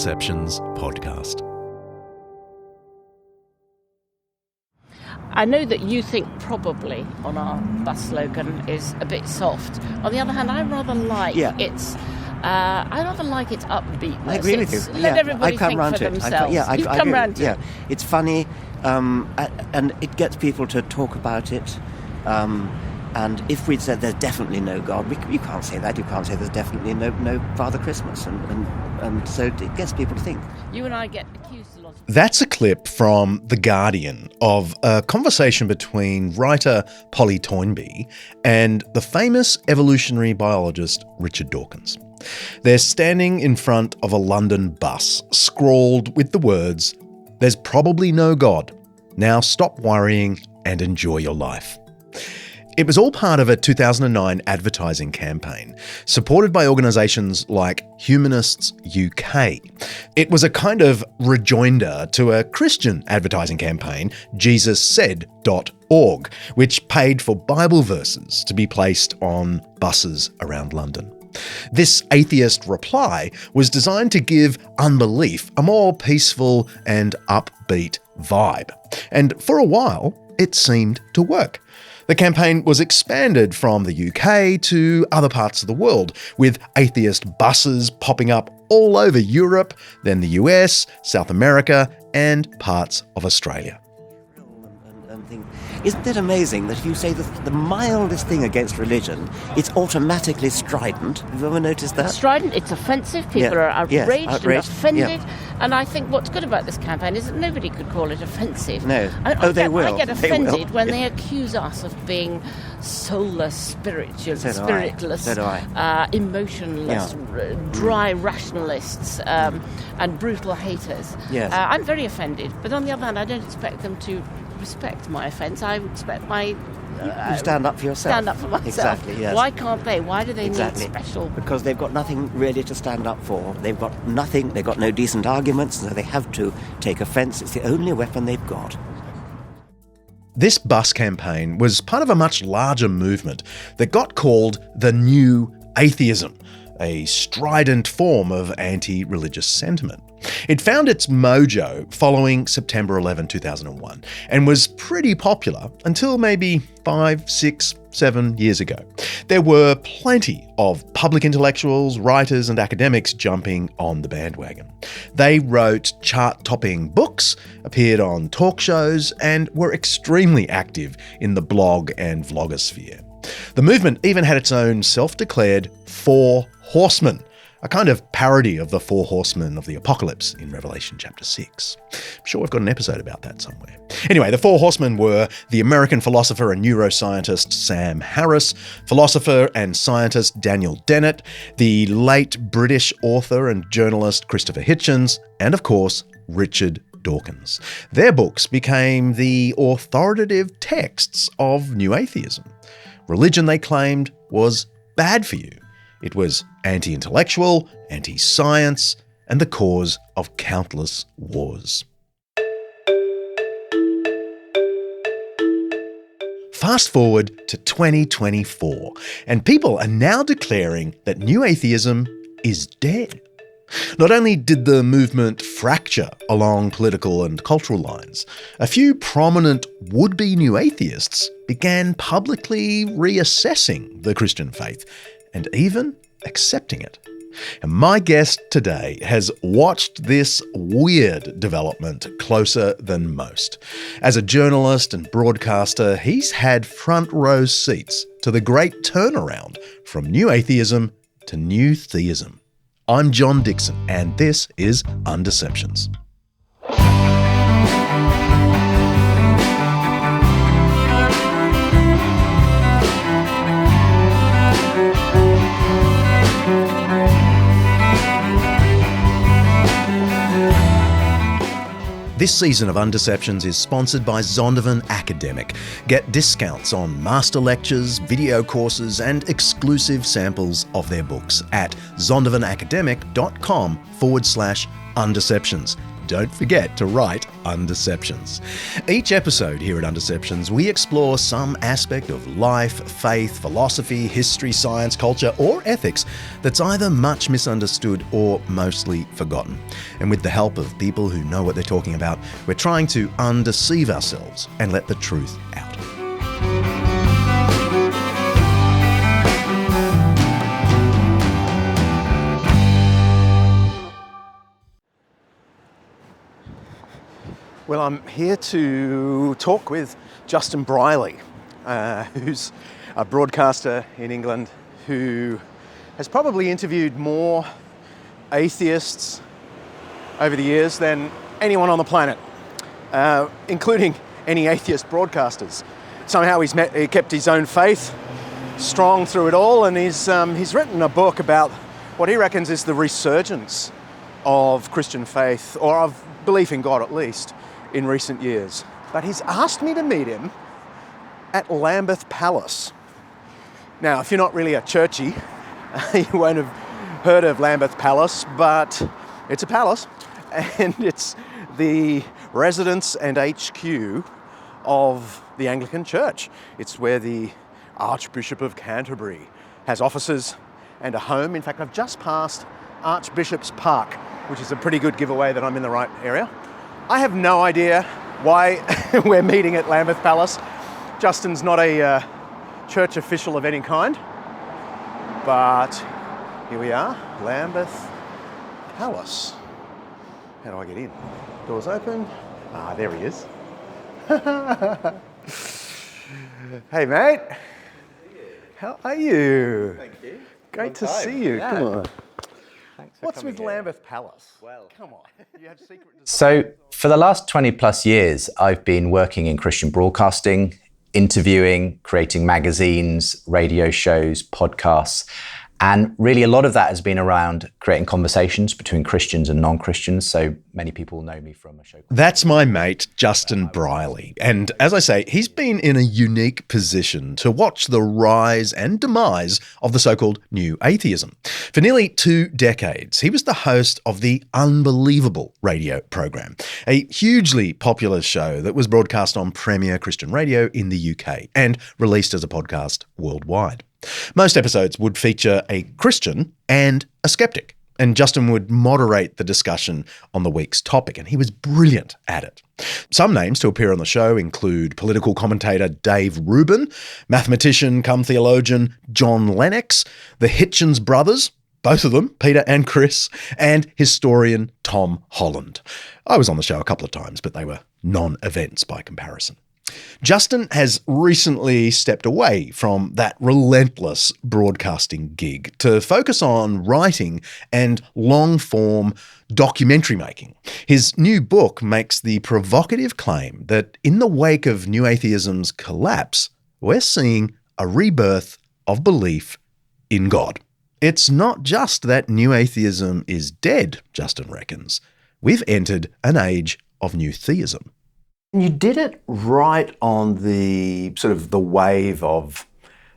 Undeceptions podcast. I know that you think probably on our bus slogan is a bit soft. On the other hand, I rather like its upbeatness. I agree with you. Let everybody I come think round for to it. themselves. I come round to it. Yeah, it's funny, and it gets people to talk about it. And if we'd said there's definitely no God, you can't say that. You can't say there's definitely no Father Christmas, and so it gets people to think. You and I get accused a lot. That's a clip from The Guardian of a conversation between writer Polly Toynbee and the famous evolutionary biologist Richard Dawkins. They're standing in front of a London bus, scrawled with the words, "There's probably no God. Now stop worrying and enjoy your life." It was all part of a 2009 advertising campaign, supported by organisations like Humanists UK. It was a kind of rejoinder to a Christian advertising campaign, JesusSaid.org, which paid for Bible verses to be placed on buses around London. This atheist reply was designed to give unbelief a more peaceful and upbeat vibe. And for a while, it seemed to work. The campaign was expanded from the UK to other parts of the world, with atheist buses popping up all over Europe, then the US, South America, and parts of Australia. Isn't it amazing that if you say the mildest thing against religion, it's automatically strident? Have you ever noticed that? Strident, it's offensive. People are outraged and offended. Yeah. And I think what's good about this campaign is that nobody could call it offensive. No. They will. I get offended when they accuse us of being soulless, spiritless, emotionless, dry rationalists, and brutal haters. Yes. I'm very offended. But on the other hand, I don't expect them to respect my offence. I expect you stand up for yourself. Stand up for myself. Exactly, yes. Why can't they? Why do they need special? Because they've got nothing really to stand up for. They've got nothing. They've got no decent arguments, so they have to take offence. It's the only weapon they've got. This bus campaign was part of a much larger movement that got called the New Atheism, a strident form of anti-religious sentiment. It found its mojo following September 11, 2001, and was pretty popular until maybe 5, 6, 7 years ago. There were plenty of public intellectuals, writers, and academics jumping on the bandwagon. They wrote chart-topping books, appeared on talk shows, and were extremely active in the blog and vlogosphere. The movement even had its own self-declared Four Horsemen, a kind of parody of the Four Horsemen of the Apocalypse in Revelation chapter 6. I'm sure we've got an episode about that somewhere. Anyway, the Four Horsemen were the American philosopher and neuroscientist Sam Harris, philosopher and scientist Daniel Dennett, the late British author and journalist Christopher Hitchens, and of course, Richard Dawkins. Their books became the authoritative texts of New Atheism. Religion, they claimed, was bad for you. It was anti-intellectual, anti-science, and the cause of countless wars. Fast forward to 2024, and people are now declaring that New Atheism is dead. Not only did the movement fracture along political and cultural lines, a few prominent would-be New Atheists began publicly reassessing the Christian faith and even accepting it. And my guest today has watched this weird development closer than most. As a journalist and broadcaster, he's had front row seats to the great turnaround from New Atheism to New Theism. I'm John Dixon, and this is Undeceptions. This season of Undeceptions is sponsored by Zondervan Academic. Get discounts on master lectures, video courses, and exclusive samples of their books at zondervanacademic.com/undeceptions. don't forget to write Undeceptions. Each episode here at Undeceptions, we explore some aspect of life, faith, philosophy, history, science, culture, or ethics that's either much misunderstood or mostly forgotten. And with the help of people who know what they're talking about, we're trying to undeceive ourselves and let the truth out. Well, I'm here to talk with Justin Brierley, who's a broadcaster in England who has probably interviewed more atheists over the years than anyone on the planet, including any atheist broadcasters. Somehow he kept his own faith strong through it all, and he's written a book about what he reckons is the resurgence of Christian faith, or of belief in God at least, in recent years. But he's asked me to meet him at Lambeth Palace. Now, if you're not really a churchy, you won't have heard of Lambeth Palace, but it's a palace, and it's the residence and HQ of the Anglican Church. It's where the Archbishop of Canterbury has offices and a home. In fact, I've just passed Archbishop's Park, which is a pretty good giveaway that I'm in the right area. I have no idea why we're meeting at Lambeth Palace. Justin's not a church official of any kind, but here we are, Lambeth Palace. How do I get in? Doors open. Ah, there he is. Hey, mate. How are you? Thank you. Great to see you. Yeah. Come on. What's with here. Lambeth Palace? Well, come on. You have secret. So for the last 20 plus years, I've been working in Christian broadcasting, interviewing, creating magazines, radio shows, podcasts. And really a lot of that has been around creating conversations between Christians and non-Christians. So many people know me from a show. That's my mate, Justin Brierley. And as I say, he's been in a unique position to watch the rise and demise of the so-called New Atheism. For nearly 2 decades, he was the host of the Unbelievable radio program, a hugely popular show that was broadcast on Premier Christian Radio in the UK and released as a podcast worldwide. Most episodes would feature a Christian and a skeptic, and Justin would moderate the discussion on the week's topic, and he was brilliant at it. Some names to appear on the show include political commentator Dave Rubin, mathematician cum theologian John Lennox, the Hitchens brothers, both of them, Peter and Chris, and historian Tom Holland. I was on the show a couple of times, but they were non-events by comparison. Justin has recently stepped away from that relentless broadcasting gig to focus on writing and long-form documentary making. His new book makes the provocative claim that in the wake of New Atheism's collapse, we're seeing a rebirth of belief in God. It's not just that New Atheism is dead, Justin reckons. We've entered an age of new theism. You did it right on the sort of the wave of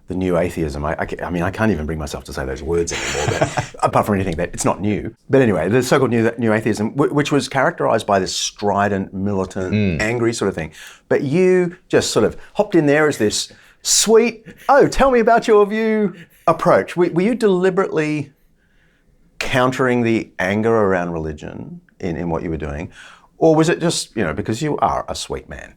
the New Atheism. I mean, I can't even bring myself to say those words anymore, but apart from anything that it's not new. But anyway, the so-called New Atheism, which was characterised by this strident, militant, angry sort of thing. But you just sort of hopped in there as this sweet, oh, tell me about your view approach. Were you deliberately countering the anger around religion in what you were doing? Or was it just, because you are a sweet man?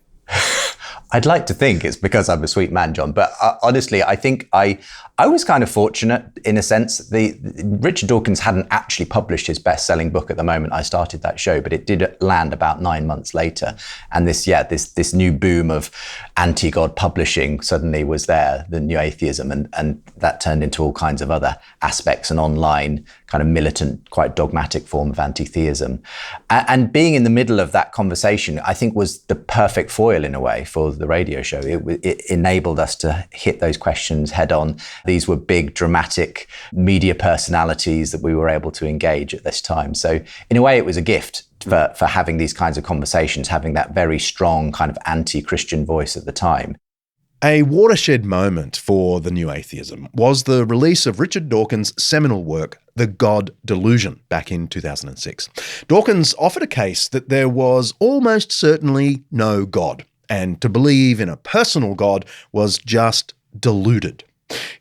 I'd like to think it's because I'm a sweet man, John. But honestly, I think I was kind of fortunate in a sense. Richard Dawkins hadn't actually published his best-selling book at the moment I started that show, but it did land about 9 months later. And this new boom of anti-God publishing suddenly was there, the New Atheism, and that turned into all kinds of other aspects, an online kind of militant, quite dogmatic form of anti-theism. And being in the middle of that conversation, I think was the perfect foil in a way for the radio show. It enabled us to hit those questions head on. These were big, dramatic media personalities that we were able to engage at this time. So in a way, it was a gift for having these kinds of conversations, having that very strong kind of anti-Christian voice at the time. A watershed moment for the new atheism was the release of Richard Dawkins' seminal work, The God Delusion, back in 2006. Dawkins offered a case that there was almost certainly no God, and to believe in a personal God was just deluded.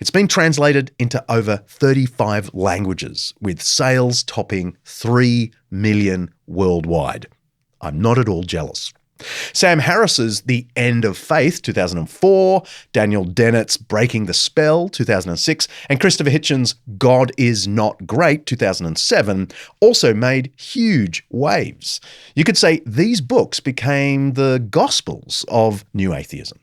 It's been translated into over 35 languages, with sales topping 3 million worldwide. I'm not at all jealous. Sam Harris's The End of Faith, 2004, Daniel Dennett's Breaking the Spell, 2006, and Christopher Hitchens' God is Not Great, 2007, also made huge waves. You could say these books became the Gospels of new atheism.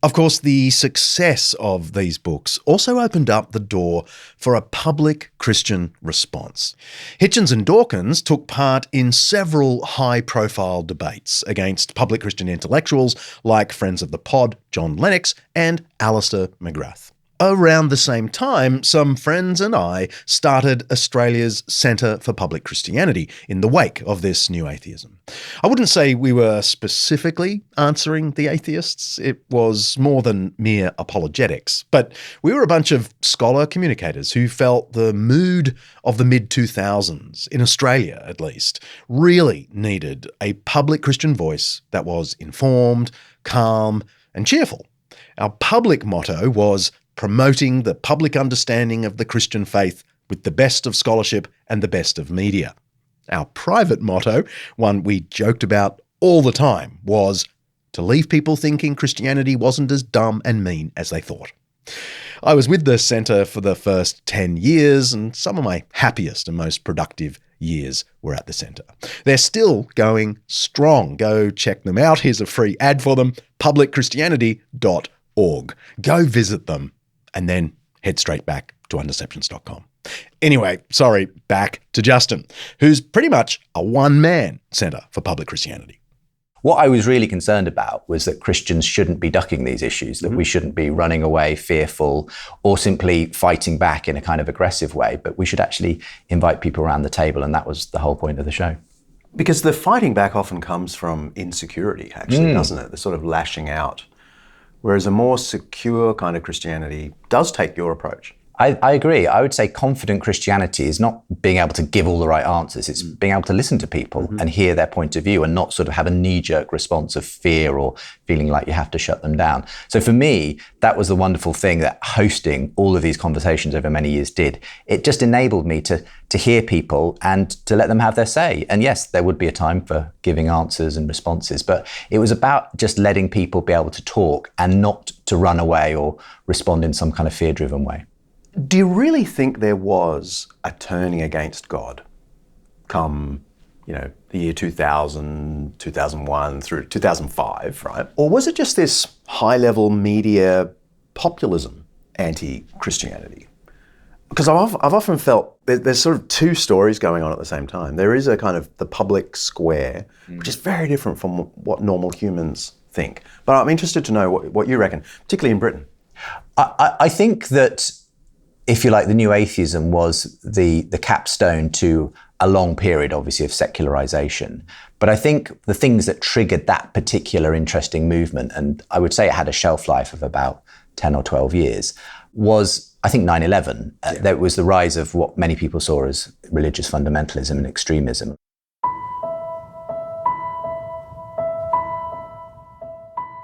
Of course, the success of these books also opened up the door for a public Christian response. Hitchens and Dawkins took part in several high-profile debates against public Christian intellectuals like friends of the pod, John Lennox and Alistair McGrath. Around the same time, some friends and I started Australia's Centre for Public Christianity in the wake of this new atheism. I wouldn't say we were specifically answering the atheists. It was more than mere apologetics. But we were a bunch of scholar communicators who felt the mood of the mid-2000s, in Australia at least, really needed a public Christian voice that was informed, calm, and cheerful. Our public motto was promoting the public understanding of the Christian faith with the best of scholarship and the best of media. Our private motto, one we joked about all the time, was to leave people thinking Christianity wasn't as dumb and mean as they thought. I was with the Centre for the first 10 years, and some of my happiest and most productive years were at the Centre. They're still going strong. Go check them out. Here's a free ad for them, publicchristianity.org. Go visit them and then head straight back to undeceptions.com. Anyway, sorry, back to Justin, who's pretty much a one-man Centre for Public Christianity. What I was really concerned about was that Christians shouldn't be ducking these issues, that we shouldn't be running away fearful or simply fighting back in a kind of aggressive way, but we should actually invite people around the table, and that was the whole point of the show. Because the fighting back often comes from insecurity, actually, doesn't it? The sort of lashing out. Whereas a more secure kind of Christianity does take your approach. I agree. I would say confident Christianity is not being able to give all the right answers. It's being able to listen to people and hear their point of view and not sort of have a knee-jerk response of fear or feeling like you have to shut them down. So for me, that was the wonderful thing that hosting all of these conversations over many years did. It just enabled me to hear people and to let them have their say. And yes, there would be a time for giving answers and responses, but it was about just letting people be able to talk and not to run away or respond in some kind of fear-driven way. Do you really think there was a turning against God come, the year 2000, 2001 through 2005, right? Or was it just this high-level media populism anti-Christianity? Because I've often felt there's sort of two stories going on at the same time. There is a kind of the public square, which is very different from what normal humans think. But I'm interested to know what you reckon, particularly in Britain. I think that, if you like, the new atheism was the capstone to a long period, obviously, of secularization. But I think the things that triggered that particular interesting movement, and I would say it had a shelf life of about 10 or 12 years, was, I think, 9/11. There was the rise of what many people saw as religious fundamentalism and extremism.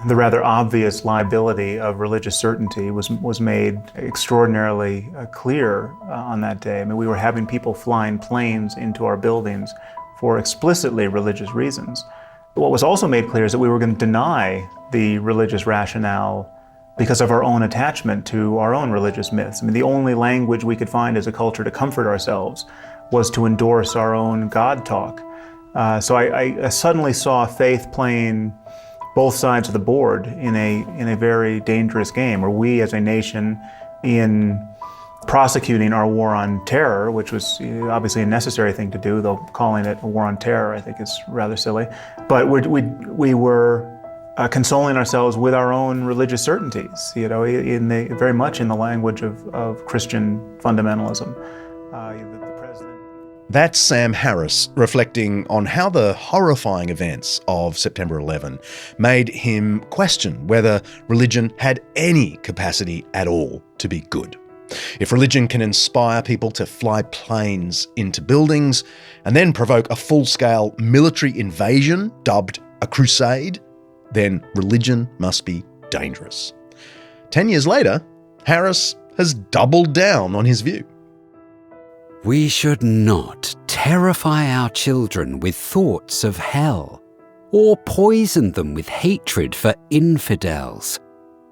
The rather obvious liability of religious certainty was made extraordinarily clear on that day. I mean, we were having people flying planes into our buildings for explicitly religious reasons. What was also made clear is that we were going to deny the religious rationale because of our own attachment to our own religious myths. I mean, the only language we could find as a culture to comfort ourselves was to endorse our own God talk. So I suddenly saw faith playing both sides of the board in a very dangerous game, where we as a nation, in prosecuting our war on terror, which was obviously a necessary thing to do, though calling it a war on terror I think is rather silly, but we were consoling ourselves with our own religious certainties, very much in the language of Christian fundamentalism. The president. That's Sam Harris reflecting on how the horrifying events of September 11 made him question whether religion had any capacity at all to be good. If religion can inspire people to fly planes into buildings and then provoke a full-scale military invasion dubbed a crusade, then religion must be dangerous. 10 years later, Harris has doubled down on his view. We should not terrify our children with thoughts of hell, or poison them with hatred for infidels.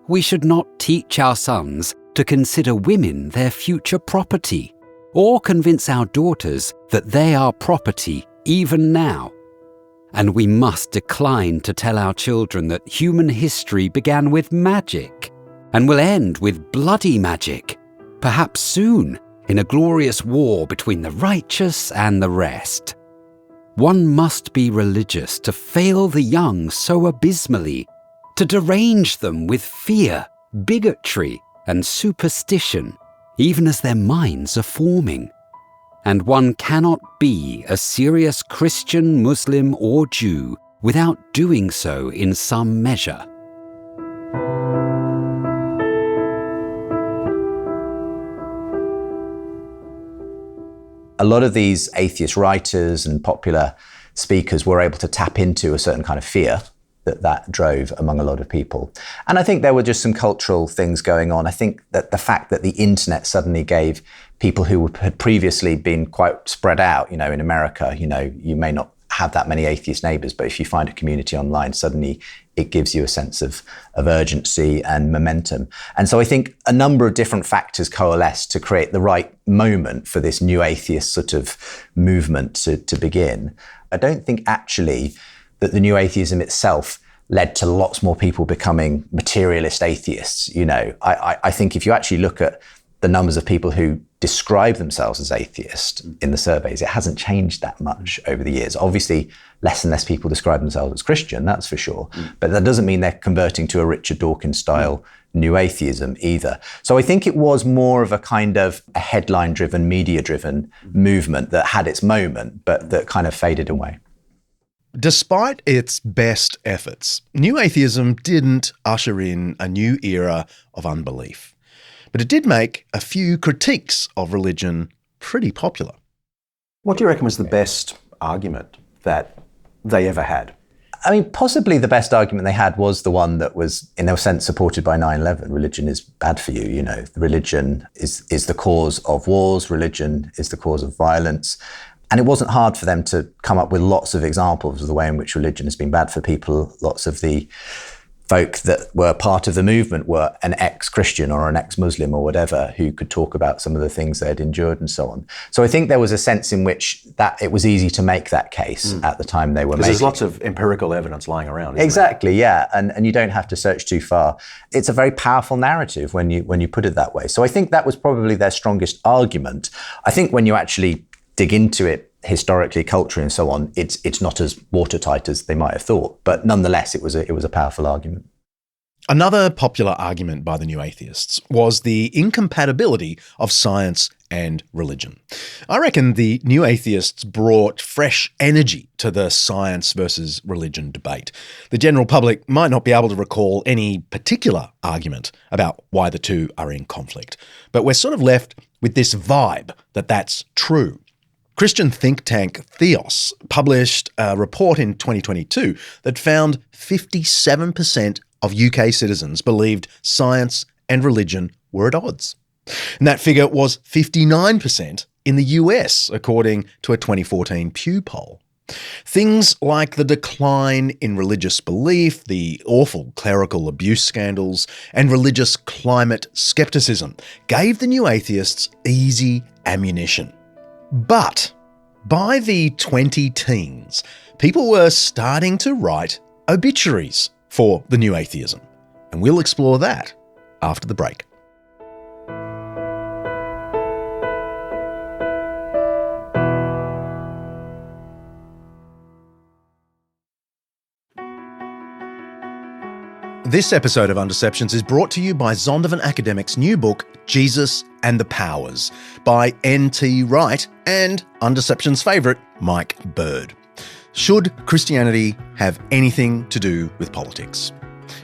We should not teach our sons to consider women their future property, or convince our daughters that they are property even now. And we must decline to tell our children that human history began with magic, and will end with bloody magic, perhaps soon, in a glorious war between the righteous and the rest. One must be religious to fail the young so abysmally, to derange them with fear, bigotry, and superstition, even as their minds are forming. And one cannot be a serious Christian, Muslim, or Jew without doing so in some measure. A lot of these atheist writers and popular speakers were able to tap into a certain kind of fear that drove among a lot of people. And I think there were just some cultural things going on. I think that the fact that the internet suddenly gave people who had previously been quite spread out, in America, you may not have that many atheist neighbours, but if you find a community online, suddenly it gives you a sense of urgency and momentum. And so I think a number of different factors coalesced to create the right moment for this new atheist sort of movement to begin. I don't think actually that the new atheism itself led to lots more people becoming materialist atheists. I think if you actually look at the numbers of people who describe themselves as atheist in the surveys, it hasn't changed that much over the years. Obviously, less and less people describe themselves as Christian, that's for sure. But that doesn't mean they're converting to a Richard Dawkins style new atheism either. So I think it was more of a kind of a headline-driven, media-driven movement that had its moment, but that kind of faded away. Despite its best efforts, new atheism didn't usher in a new era of unbelief. But it did make a few critiques of religion pretty popular. What do you reckon was the best argument that they ever had? I mean, possibly the best argument they had was the one that was, in a sense, supported by 9/11. Religion is bad for you, Religion is the cause of wars. Religion is the cause of violence. And it wasn't hard for them to come up with lots of examples of the way in which religion has been bad for people. Lots of the folk that were part of the movement were an ex-Christian or an ex-Muslim or whatever who could talk about some of the things they had endured and so on. So I think there was a sense in which that it was easy to make that case at the time they were making it. There's lots of empirical evidence lying around. Exactly, yeah, and you don't have to search too far. It's a very powerful narrative when you put it that way. So I think that was probably their strongest argument. I think when you actually dig into it historically, culturally, and so on, it's not as watertight as they might have thought. But nonetheless, it was a powerful argument. Another popular argument by the new atheists was the incompatibility of science and religion. I reckon the new atheists brought fresh energy to the science versus religion debate. The general public might not be able to recall any particular argument about why the two are in conflict, but we're sort of left with this vibe that that's true. Christian think tank Theos published a report in 2022 that found 57% of UK citizens believed science and religion were at odds. And that figure was 59% in the US, according to a 2014 Pew poll. Things like the decline in religious belief, the awful clerical abuse scandals, and religious climate skepticism gave the new atheists easy ammunition. But by the 2010s, people were starting to write obituaries for the new atheism. And we'll explore that after the break. This episode of Undeceptions is brought to you by Zondervan Academic's new book, Jesus and the Powers by N.T. Wright and Undeception's favourite, Mike Bird. Should Christianity have anything to do with politics?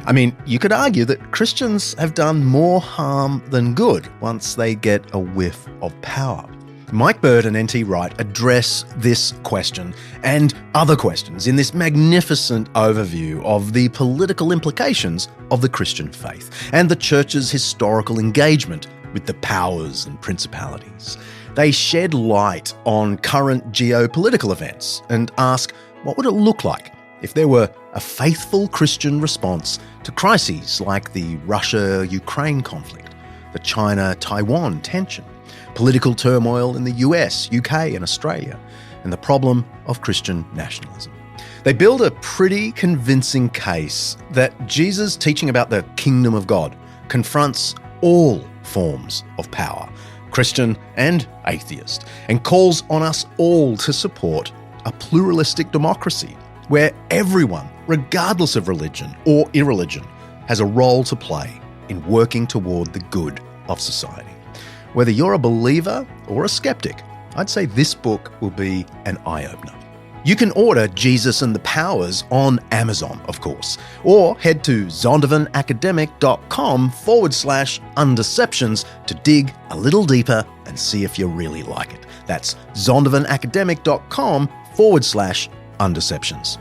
I mean, you could argue that Christians have done more harm than good once they get a whiff of power. Mike Bird and N.T. Wright address this question and other questions in this magnificent overview of the political implications of the Christian faith and the Church's historical engagement with the powers and principalities. They shed light on current geopolitical events and ask, what would it look like if there were a faithful Christian response to crises like the Russia-Ukraine conflict, the China-Taiwan tension, political turmoil in the US, UK and Australia, and the problem of Christian nationalism. They build a pretty convincing case that Jesus' teaching about the kingdom of God confronts all forms of power, Christian and atheist, and calls on us all to support a pluralistic democracy where everyone, regardless of religion or irreligion, has a role to play in working toward the good of society. Whether you're a believer or a skeptic, I'd say this book will be an eye-opener. You can order Jesus and the Powers on Amazon, of course, or head to zondervanacademic.com/undeceptions to dig a little deeper and see if you really like it. That's zondervanacademic.com/undeceptions.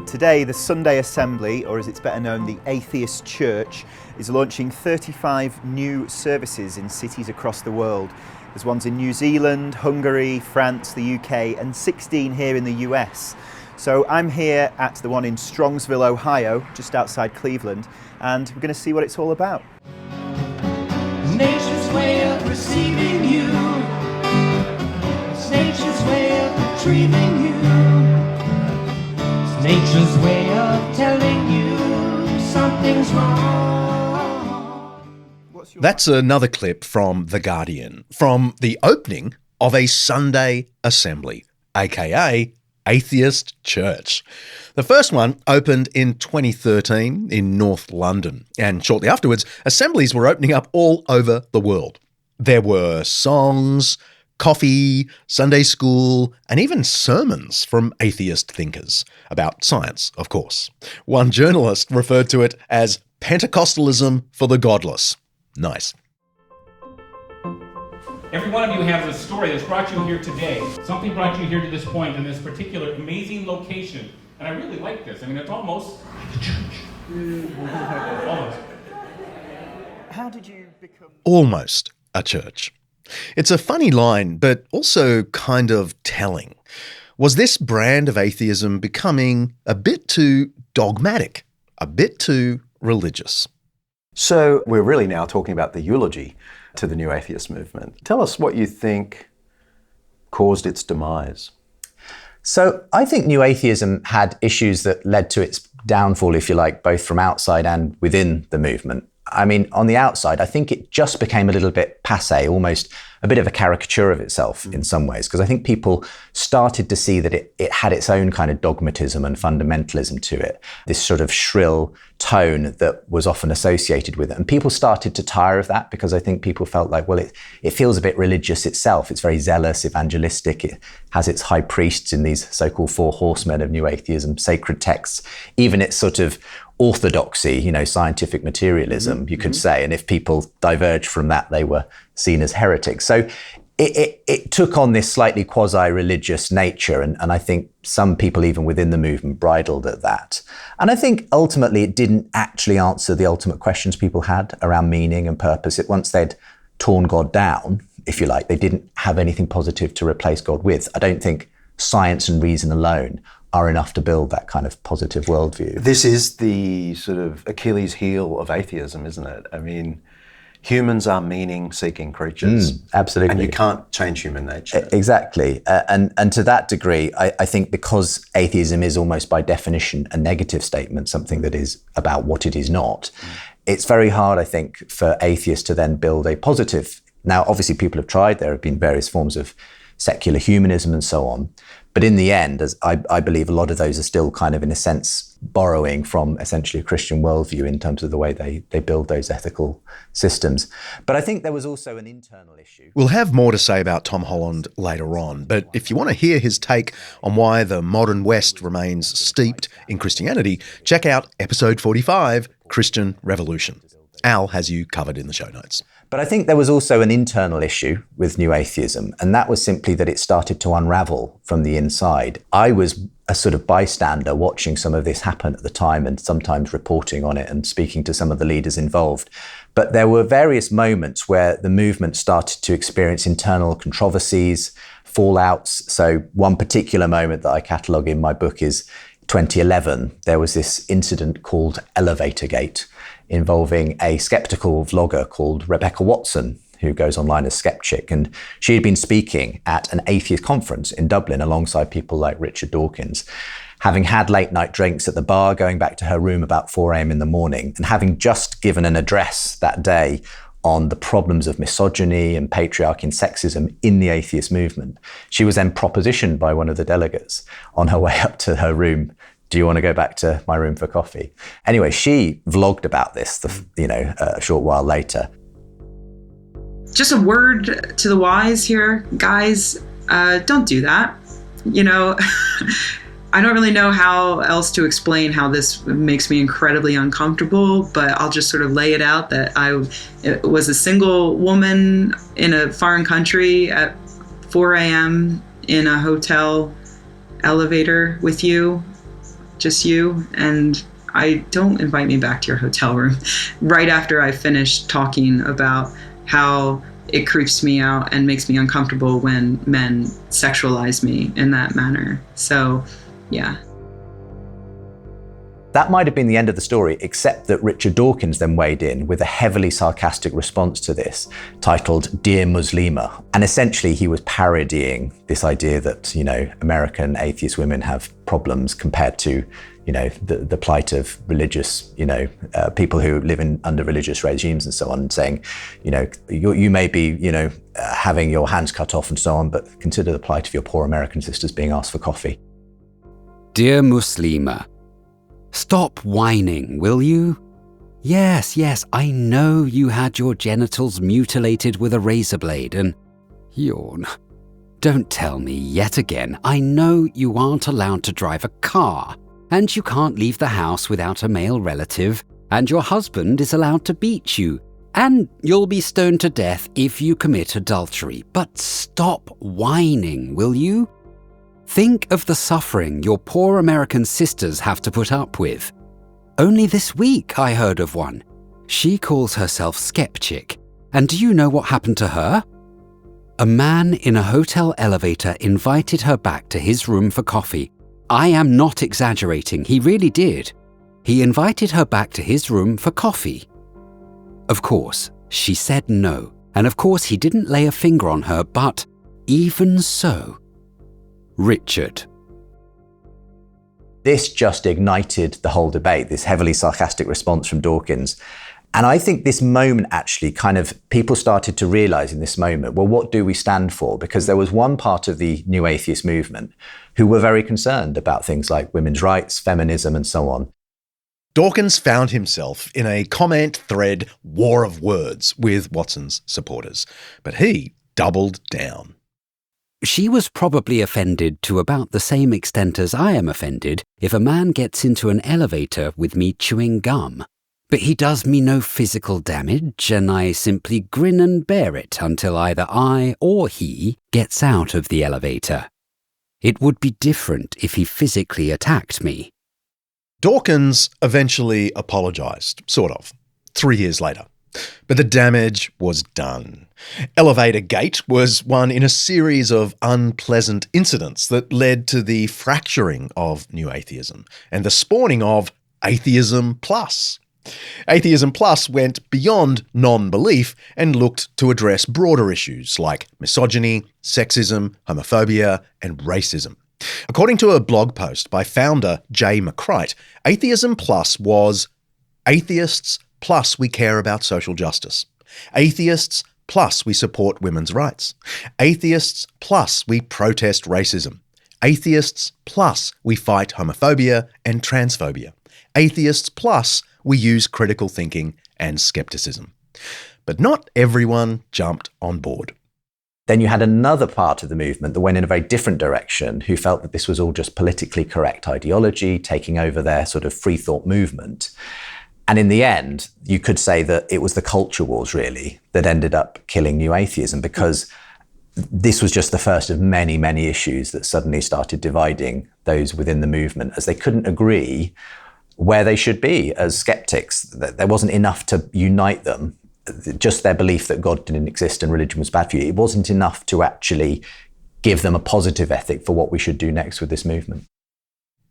Today, the Sunday Assembly, or as it's better known, the Atheist Church, is launching 35 new services in cities across the world. There's ones in New Zealand, Hungary, France, the UK, and 16 here in the US. So I'm here at the one in Strongsville, Ohio, just outside Cleveland, and we're going to see what it's all about. Nature's way of receiving you. It's nature's way of retrieving you. Nature's way of telling you something's wrong. That's another clip from The Guardian, from the opening of a Sunday assembly, aka Atheist Church. The first one opened in 2013 in North London, and shortly afterwards, assemblies were opening up all over the world. There were songs, coffee, Sunday school, and even sermons from atheist thinkers, about science, of course. One journalist referred to it as Pentecostalism for the godless. Nice. Every one of you has a story that's brought you here today. Something brought you here to this point in this particular amazing location. And I really like this. I mean, it's almost like a church. Almost. How did you become... Almost a church. It's a funny line, but also kind of telling. Was this brand of atheism becoming a bit too dogmatic, a bit too religious? So we're really now talking about the eulogy to the New Atheist movement. Tell us what you think caused its demise. So I think New Atheism had issues that led to its downfall, if you like, both from outside and within the movement. I mean, on the outside, I think it just became a little bit passé, almost a bit of a caricature of itself in some ways, because I think people started to see that it had its own kind of dogmatism and fundamentalism to it, this sort of shrill tone that was often associated with it. And people started to tire of that because I think people felt like, well, it feels a bit religious itself. It's very zealous, evangelistic. It has its high priests in these so-called four horsemen of New Atheism, sacred texts, even its sort of orthodoxy, scientific materialism, you could say. And if people diverged from that, they were seen as heretics. So it took on this slightly quasi-religious nature. And I think some people, even within the movement, bridled at that. And I think ultimately it didn't actually answer the ultimate questions people had around meaning and purpose. Once they'd torn God down, if you like, they didn't have anything positive to replace God with. I don't think science and reason alone are enough to build that kind of positive worldview. This is the sort of Achilles heel of atheism, isn't it? I mean, humans are meaning-seeking creatures. Absolutely. And you can't change human nature. Exactly. And to that degree, I think because atheism is almost by definition a negative statement, something that is about what it is not, it's very hard, I think, for atheists to then build a positive. Now, obviously, people have tried. There have been various forms of secular humanism and so on. But in the end, as I believe a lot of those are still kind of, in a sense, borrowing from essentially a Christian worldview in terms of the way they build those ethical systems. But I think there was also an internal issue. We'll have more to say about Tom Holland later on, but if you want to hear his take on why the modern West remains steeped in Christianity, check out episode 45, Christian Revolution. Al has you covered in the show notes. But I think there was also an internal issue with New Atheism, and that was simply that it started to unravel from the inside. I was a sort of bystander watching some of this happen at the time and sometimes reporting on it and speaking to some of the leaders involved. But there were various moments where the movement started to experience internal controversies, fallouts. So one particular moment that I catalogue in my book is 2011. There was this incident called Elevator Gate, involving a skeptical vlogger called Rebecca Watson, who goes online as Skepchick. And she had been speaking at an atheist conference in Dublin alongside people like Richard Dawkins, having had late night drinks at the bar, going back to her room about 4 a.m. in the morning, and having just given an address that day on the problems of misogyny and patriarchy and sexism in the atheist movement. She was then propositioned by one of the delegates on her way up to her room, do you want to go back to my room for coffee? Anyway, she vlogged about this, a short while later. Just a word to the wise here, guys, don't do that. I don't really know how else to explain how this makes me incredibly uncomfortable, but I'll just sort of lay it out that I was a single woman in a foreign country at 4 a.m. in a hotel elevator with you. Just you, and don't invite me back to your hotel room right after I finished talking about how it creeps me out and makes me uncomfortable when men sexualize me in that manner. So, yeah. That might have been the end of the story, except that Richard Dawkins then weighed in with a heavily sarcastic response to this, titled Dear Muslima. And essentially he was parodying this idea that, American atheist women have problems compared to, the plight of religious, people who live under religious regimes and so on, and saying, you may be, having your hands cut off and so on, but consider the plight of your poor American sisters being asked for coffee. Dear Muslima, stop whining, will you? Yes, I know you had your genitals mutilated with a razor blade and yawn. Don't tell me yet again. I know you aren't allowed to drive a car, and you can't leave the house without a male relative, and your husband is allowed to beat you, and you'll be stoned to death if you commit adultery. But stop whining, will you? Think of the suffering your poor American sisters have to put up with. Only this week I heard of one. She calls herself Skepchick, and do you know what happened to her? A man in a hotel elevator invited her back to his room for coffee. I am not exaggerating, he really did. He invited her back to his room for coffee. Of course, she said no, and of course he didn't lay a finger on her, but even so, Richard. This just ignited the whole debate, this heavily sarcastic response from Dawkins. And I think this moment actually people started to realize in this moment, well, what do we stand for? Because there was one part of the New Atheist movement who were very concerned about things like women's rights, feminism, and so on. Dawkins found himself in a comment thread war of words with Watson's supporters, but he doubled down. She was probably offended to about the same extent as I am offended if a man gets into an elevator with me chewing gum. But he does me no physical damage, and I simply grin and bear it until either I or he gets out of the elevator. It would be different if he physically attacked me. Dawkins eventually apologised, sort of, 3 years later. But the damage was done. Elevator Gate was one in a series of unpleasant incidents that led to the fracturing of New Atheism and the spawning of Atheism Plus. Atheism Plus went beyond non-belief and looked to address broader issues like misogyny, sexism, homophobia, and racism. According to a blog post by founder Jay McCrite, Atheism Plus was atheists plus we care about social justice. Atheists plus we support women's rights. Atheists plus we protest racism. Atheists plus we fight homophobia and transphobia. Atheists plus we use critical thinking and skepticism. But not everyone jumped on board. Then you had another part of the movement that went in a very different direction, who felt that this was all just politically correct ideology, taking over their sort of free thought movement. And in the end, you could say that it was the culture wars, really, that ended up killing New Atheism, because this was just the first of many, many issues that suddenly started dividing those within the movement, as they couldn't agree where they should be as skeptics. There wasn't enough to unite them. Just their belief that God didn't exist and religion was bad for you, it wasn't enough to actually give them a positive ethic for what we should do next with this movement.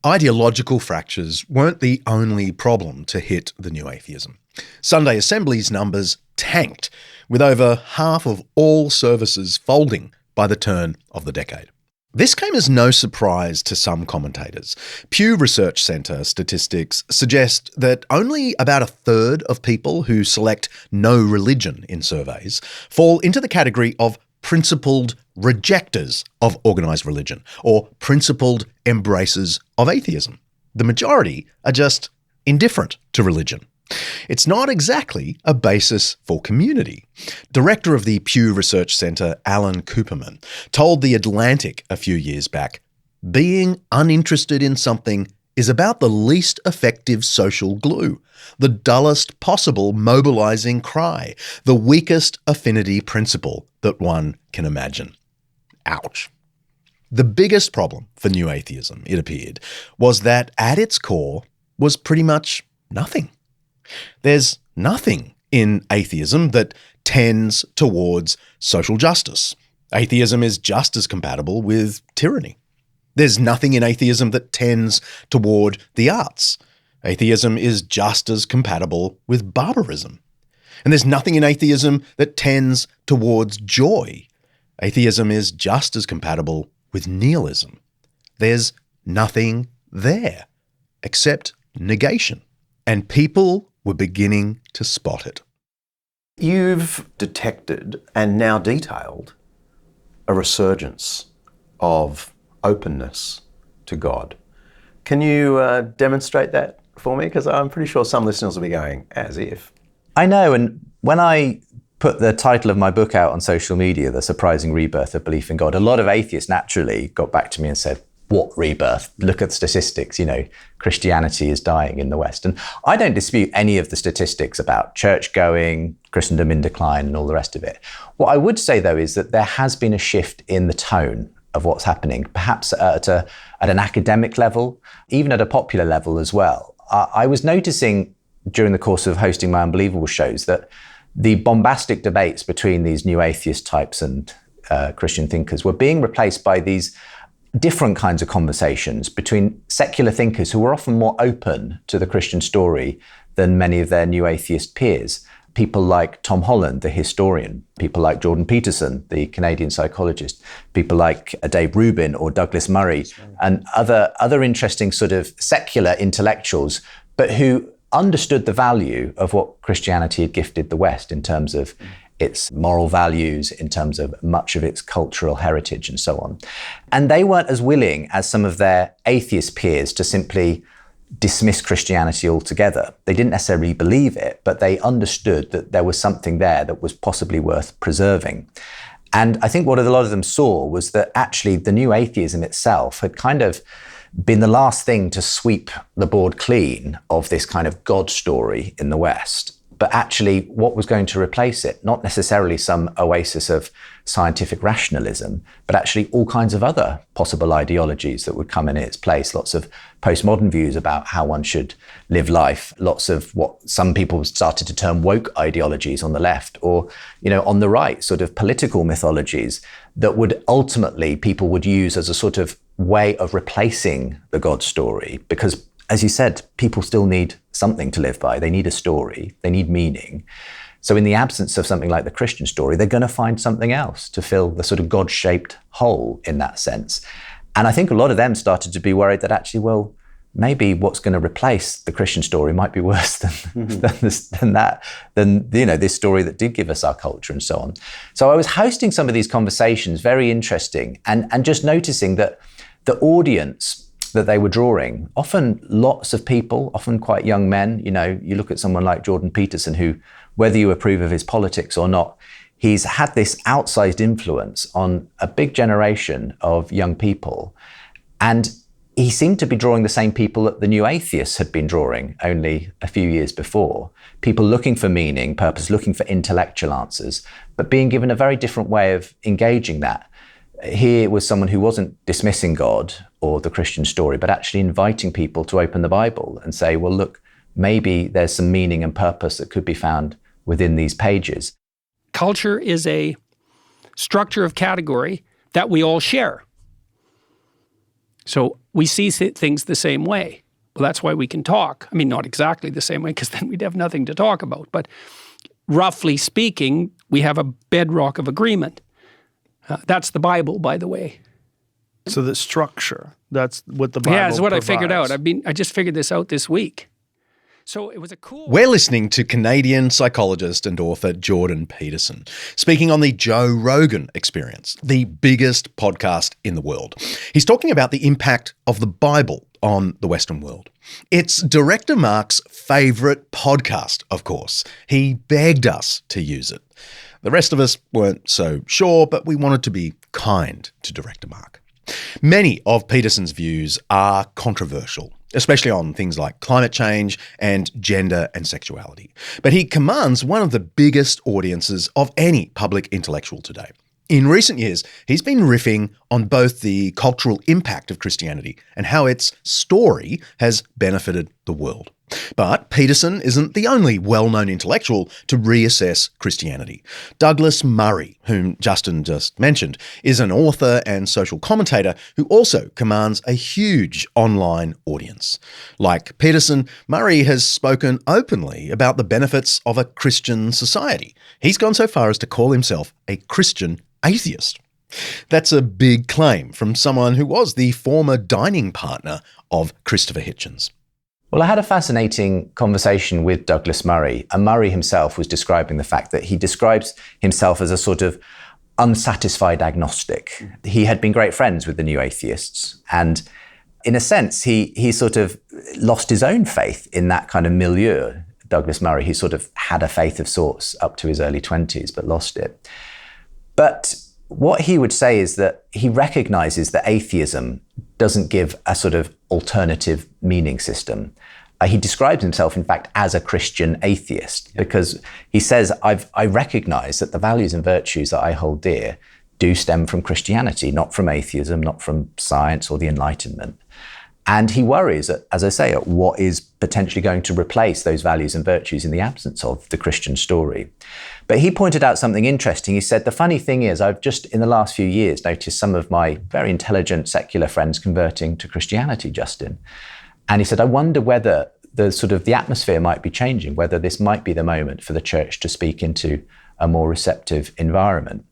Ideological fractures weren't the only problem to hit the New Atheism. Sunday Assembly's numbers tanked, with over half of all services folding by the turn of the decade. This came as no surprise to some commentators. Pew Research Centre statistics suggest that only about a third of people who select no religion in surveys fall into the category of principled rejectors of organised religion or principled embracers of atheism. The majority are just indifferent to religion. It's not exactly a basis for community. Director of the Pew Research Centre, Alan Cooperman, told The Atlantic a few years back, "Being uninterested in something is about the least effective social glue, the dullest possible mobilising cry, the weakest affinity principle that one can imagine." Ouch. The biggest problem for New Atheism, it appeared, was that at its core was pretty much nothing. There's nothing in atheism that tends towards social justice. Atheism is just as compatible with tyranny. There's nothing in atheism that tends toward the arts. Atheism is just as compatible with barbarism. And there's nothing in atheism that tends towards joy. Atheism is just as compatible with nihilism. There's nothing there except negation. And people were beginning to spot it. You've detected and now detailed a resurgence of openness to God. Can you demonstrate that for me? Because I'm pretty sure some listeners will be going, as if. I know, and when I put the title of my book out on social media, The Surprising Rebirth of Belief in God, a lot of atheists naturally got back to me and said, what rebirth? Look at the statistics, Christianity is dying in the West. And I don't dispute any of the statistics about church going, Christendom in decline and all the rest of it. What I would say though is that there has been a shift in the tone of what's happening, perhaps at an academic level, even at a popular level as well. I was noticing during the course of hosting my Unbelievable shows that the bombastic debates between these new atheist types and Christian thinkers were being replaced by these different kinds of conversations between secular thinkers who were often more open to the Christian story than many of their new atheist peers. People like Tom Holland, the historian, people like Jordan Peterson, the Canadian psychologist, people like Dave Rubin or Douglas Murray, and other interesting sort of secular intellectuals, but who understood the value of what Christianity had gifted the West in terms of its moral values, in terms of much of its cultural heritage and so on. And they weren't as willing as some of their atheist peers to simply dismiss Christianity altogether. They didn't necessarily believe it, but they understood that there was something there that was possibly worth preserving. And I think what a lot of them saw was that actually the new atheism itself had kind of been the last thing to sweep the board clean of this kind of God story in the West. But actually what was going to replace it, not necessarily some oasis of scientific rationalism, but actually all kinds of other possible ideologies that would come in its place. Lots of postmodern views about how one should live life, lots of what some people started to term woke ideologies on the left, or, on the right, sort of political mythologies that would ultimately people would use as a sort of way of replacing the God story. Because, as you said, people still need something to live by. They need a story. They need meaning. So in the absence of something like the Christian story, they're going to find something else to fill the sort of God-shaped hole in that sense. And I think a lot of them started to be worried that actually, well, maybe what's going to replace the Christian story might be worse than this story that did give us our culture and so on. So I was hosting some of these conversations, very interesting, and just noticing that the audience that they were drawing, often lots of people, often quite young men. You know, you look at someone like Jordan Peterson, who, whether you approve of his politics or not, he's had this outsized influence on a big generation of young people. And he seemed to be drawing the same people that the new atheists had been drawing only a few years before. People looking for meaning, purpose, looking for intellectual answers, but being given a very different way of engaging that. Here was someone who wasn't dismissing God or the Christian story, but actually inviting people to open the Bible and say, well, look, maybe there's some meaning and purpose that could be found within these pages. Culture is a structure of category that we all share. So we see things the same way. Well, that's why we can talk. I mean, not exactly the same way, because then we'd have nothing to talk about. But roughly speaking, we have a bedrock of agreement. That's the Bible, by the way. So the structure, that's what the Bible that's what provides. I figured out. I just figured this out this week. So it was a cool... We're listening to Canadian psychologist and author Jordan Peterson speaking on the Joe Rogan Experience, the biggest podcast in the world. He's talking about the impact of the Bible on the Western world. It's Director Mark's favourite podcast, of course. He begged us to use it. The rest of us weren't so sure, but we wanted to be kind to Director Mark. Many of Peterson's views are controversial, especially on things like climate change and gender and sexuality. But he commands one of the biggest audiences of any public intellectual today. In recent years, he's been riffing on both the cultural impact of Christianity and how its story has benefited the world. But Peterson isn't the only well-known intellectual to reassess Christianity. Douglas Murray, whom Justin just mentioned, is an author and social commentator who also commands a huge online audience. Like Peterson, Murray has spoken openly about the benefits of a Christian society. He's gone so far as to call himself a Christian atheist. That's a big claim from someone who was the former dining partner of Christopher Hitchens. Well, I had a fascinating conversation with Douglas Murray, and Murray himself was describing the fact that he describes himself as a sort of unsatisfied agnostic. He had been great friends with the new atheists, and in a sense, he sort of lost his own faith in that kind of milieu. Douglas Murray, he sort of had a faith of sorts up to his early 20s, but lost it. But what he would say is that he recognizes that atheism doesn't give a sort of alternative meaning system. He describes himself, in fact, as a Christian atheist, because he says, I recognize that the values and virtues that I hold dear do stem from Christianity, not from atheism, not from science or the Enlightenment. And he worries, as I say, at what is potentially going to replace those values and virtues in the absence of the Christian story. But he pointed out something interesting. He said, the funny thing is, I've just in the last few years noticed some of my very intelligent secular friends converting to Christianity, Justin. And he said, I wonder whether the atmosphere might be changing, whether this might be the moment for the church to speak into a more receptive environment.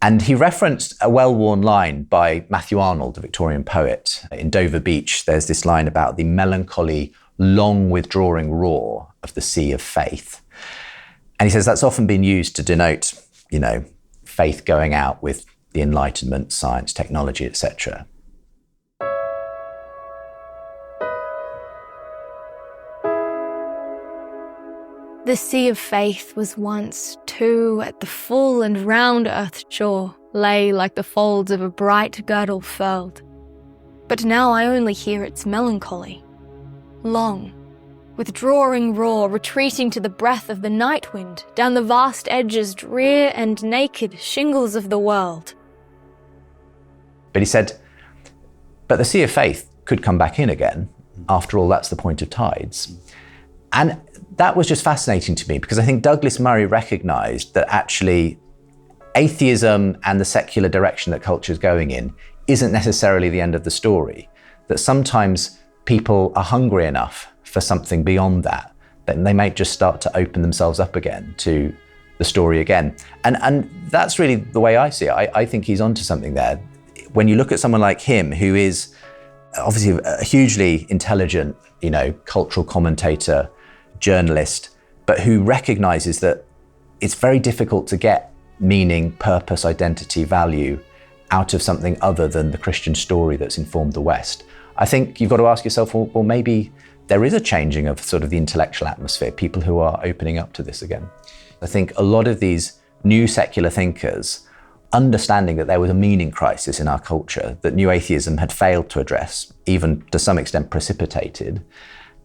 And he referenced a well-worn line by Matthew Arnold, the Victorian poet. In Dover Beach, there's this line about the melancholy, long withdrawing roar of the sea of faith. And he says that's often been used to denote, faith going out with the Enlightenment, science, technology, etc. The sea of faith was once, too, at the full and round earth's shore, lay like the folds of a bright girdle furled. But now I only hear its melancholy, long, withdrawing roar, retreating to the breath of the night wind, down the vast edges, drear and naked shingles of the world. But he said, but the sea of faith could come back in again. After all, that's the point of tides. And that was just fascinating to me, because I think Douglas Murray recognized that actually atheism and the secular direction that culture is going in isn't necessarily the end of the story, that sometimes people are hungry enough for something beyond that, then they might just start to open themselves up again to the story again. And that's really the way I see it. I think he's onto something there. When you look at someone like him, who is obviously a hugely intelligent, cultural commentator, journalist, but who recognizes that it's very difficult to get meaning, purpose, identity, value out of something other than the Christian story that's informed the West. I think you've got to ask yourself, well, maybe there is a changing of sort of the intellectual atmosphere, people who are opening up to this again. I think a lot of these new secular thinkers, understanding that there was a meaning crisis in our culture that new atheism had failed to address, even to some extent precipitated,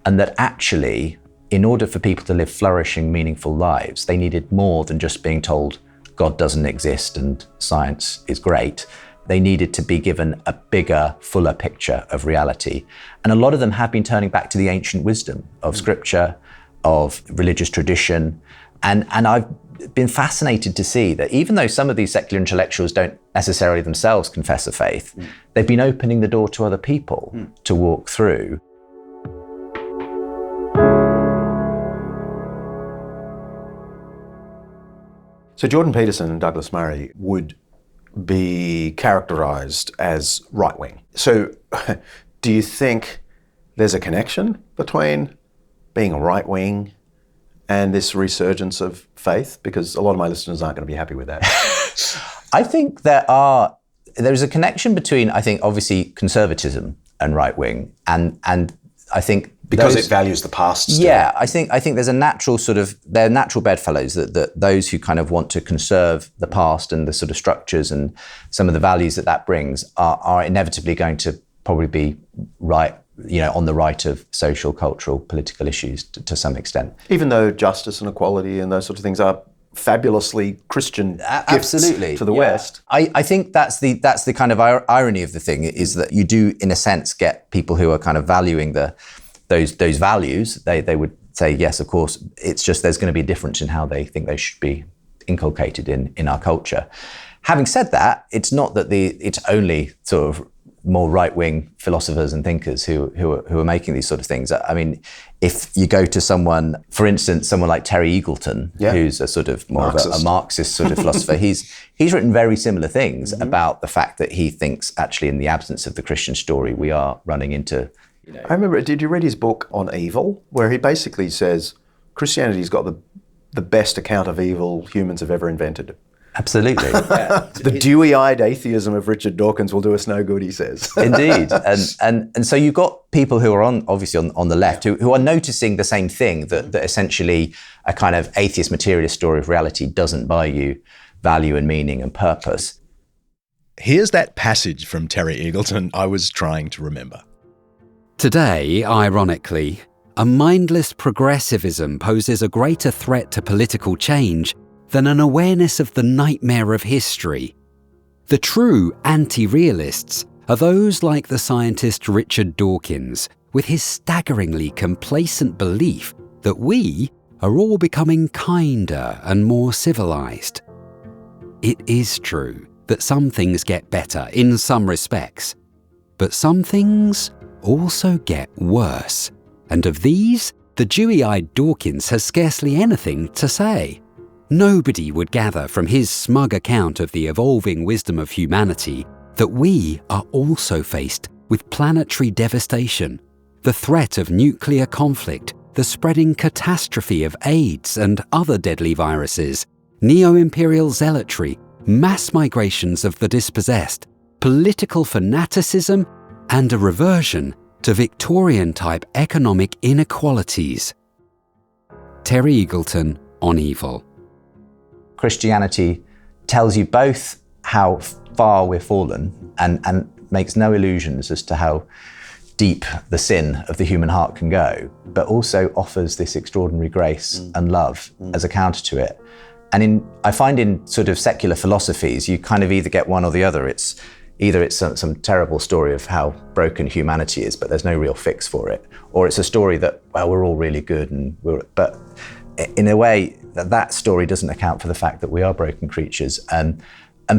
and that actually, in order for people to live flourishing, meaningful lives, they needed more than just being told God doesn't exist and science is great. They needed to be given a bigger, fuller picture of reality. And a lot of them have been turning back to the ancient wisdom of scripture, of religious tradition. And I've been fascinated to see that even though some of these secular intellectuals don't necessarily themselves confess a faith, they've been opening the door to other people to walk through. So Jordan Peterson and Douglas Murray would be characterised as right-wing. So do you think there's a connection between being a right-wing and this resurgence of faith? Because a lot of my listeners aren't going to be happy with that. I think there's a connection between, I think, obviously conservatism and right-wing, and I think because it values the past still. Yeah, I think there's a natural they're natural bedfellows that those who kind of want to conserve the past and the sort of structures and some of the values that brings are inevitably going to probably be right, on the right of social, cultural, political issues to some extent. Even though justice and equality and those sorts of things are fabulously Christian gifts to the West. I think that's the kind of irony of the thing, is that you do, in a sense, get people who are kind of valuing those values. They would say, yes, of course, it's just there's going to be a difference in how they think they should be inculcated in our culture. Having said that, it's not that it's only sort of more right-wing philosophers and thinkers who are making these sort of things. I mean, if you go to someone, for instance, someone like Terry Eagleton, who's a sort of more of a Marxist sort of philosopher, he's written very similar things about the fact that he thinks actually in the absence of the Christian story, we are running into... I remember, did you read his book on evil, where he basically says Christianity's got the best account of evil humans have ever invented? Absolutely. The dewy-eyed atheism of Richard Dawkins will do us no good, he says. Indeed. And so you've got people who are obviously on the left who are noticing the same thing, that essentially a kind of atheist materialist story of reality doesn't buy you value and meaning and purpose. Here's that passage from Terry Eagleton I was trying to remember. Today, ironically, a mindless progressivism poses a greater threat to political change than an awareness of the nightmare of history. The true anti-realists are those like the scientist Richard Dawkins, with his staggeringly complacent belief that we are all becoming kinder and more civilized. It is true that some things get better in some respects, but some things also get worse. And of these, the dewy-eyed Dawkins has scarcely anything to say. Nobody would gather from his smug account of the evolving wisdom of humanity that we are also faced with planetary devastation, the threat of nuclear conflict, the spreading catastrophe of AIDS and other deadly viruses, neo-imperial zealotry, mass migrations of the dispossessed, political fanaticism, and a reversion to Victorian-type economic inequalities. Terry Eagleton on evil. Christianity tells you both how far we're fallen and makes no illusions as to how deep the sin of the human heart can go, but also offers this extraordinary grace and love as a counter to it. And I find in sort of secular philosophies, you kind of either get one or the other. It's some terrible story of how broken humanity is, but there's no real fix for it. Or it's a story that, well, we're all really good, but in a way, that story doesn't account for the fact that we are broken creatures. And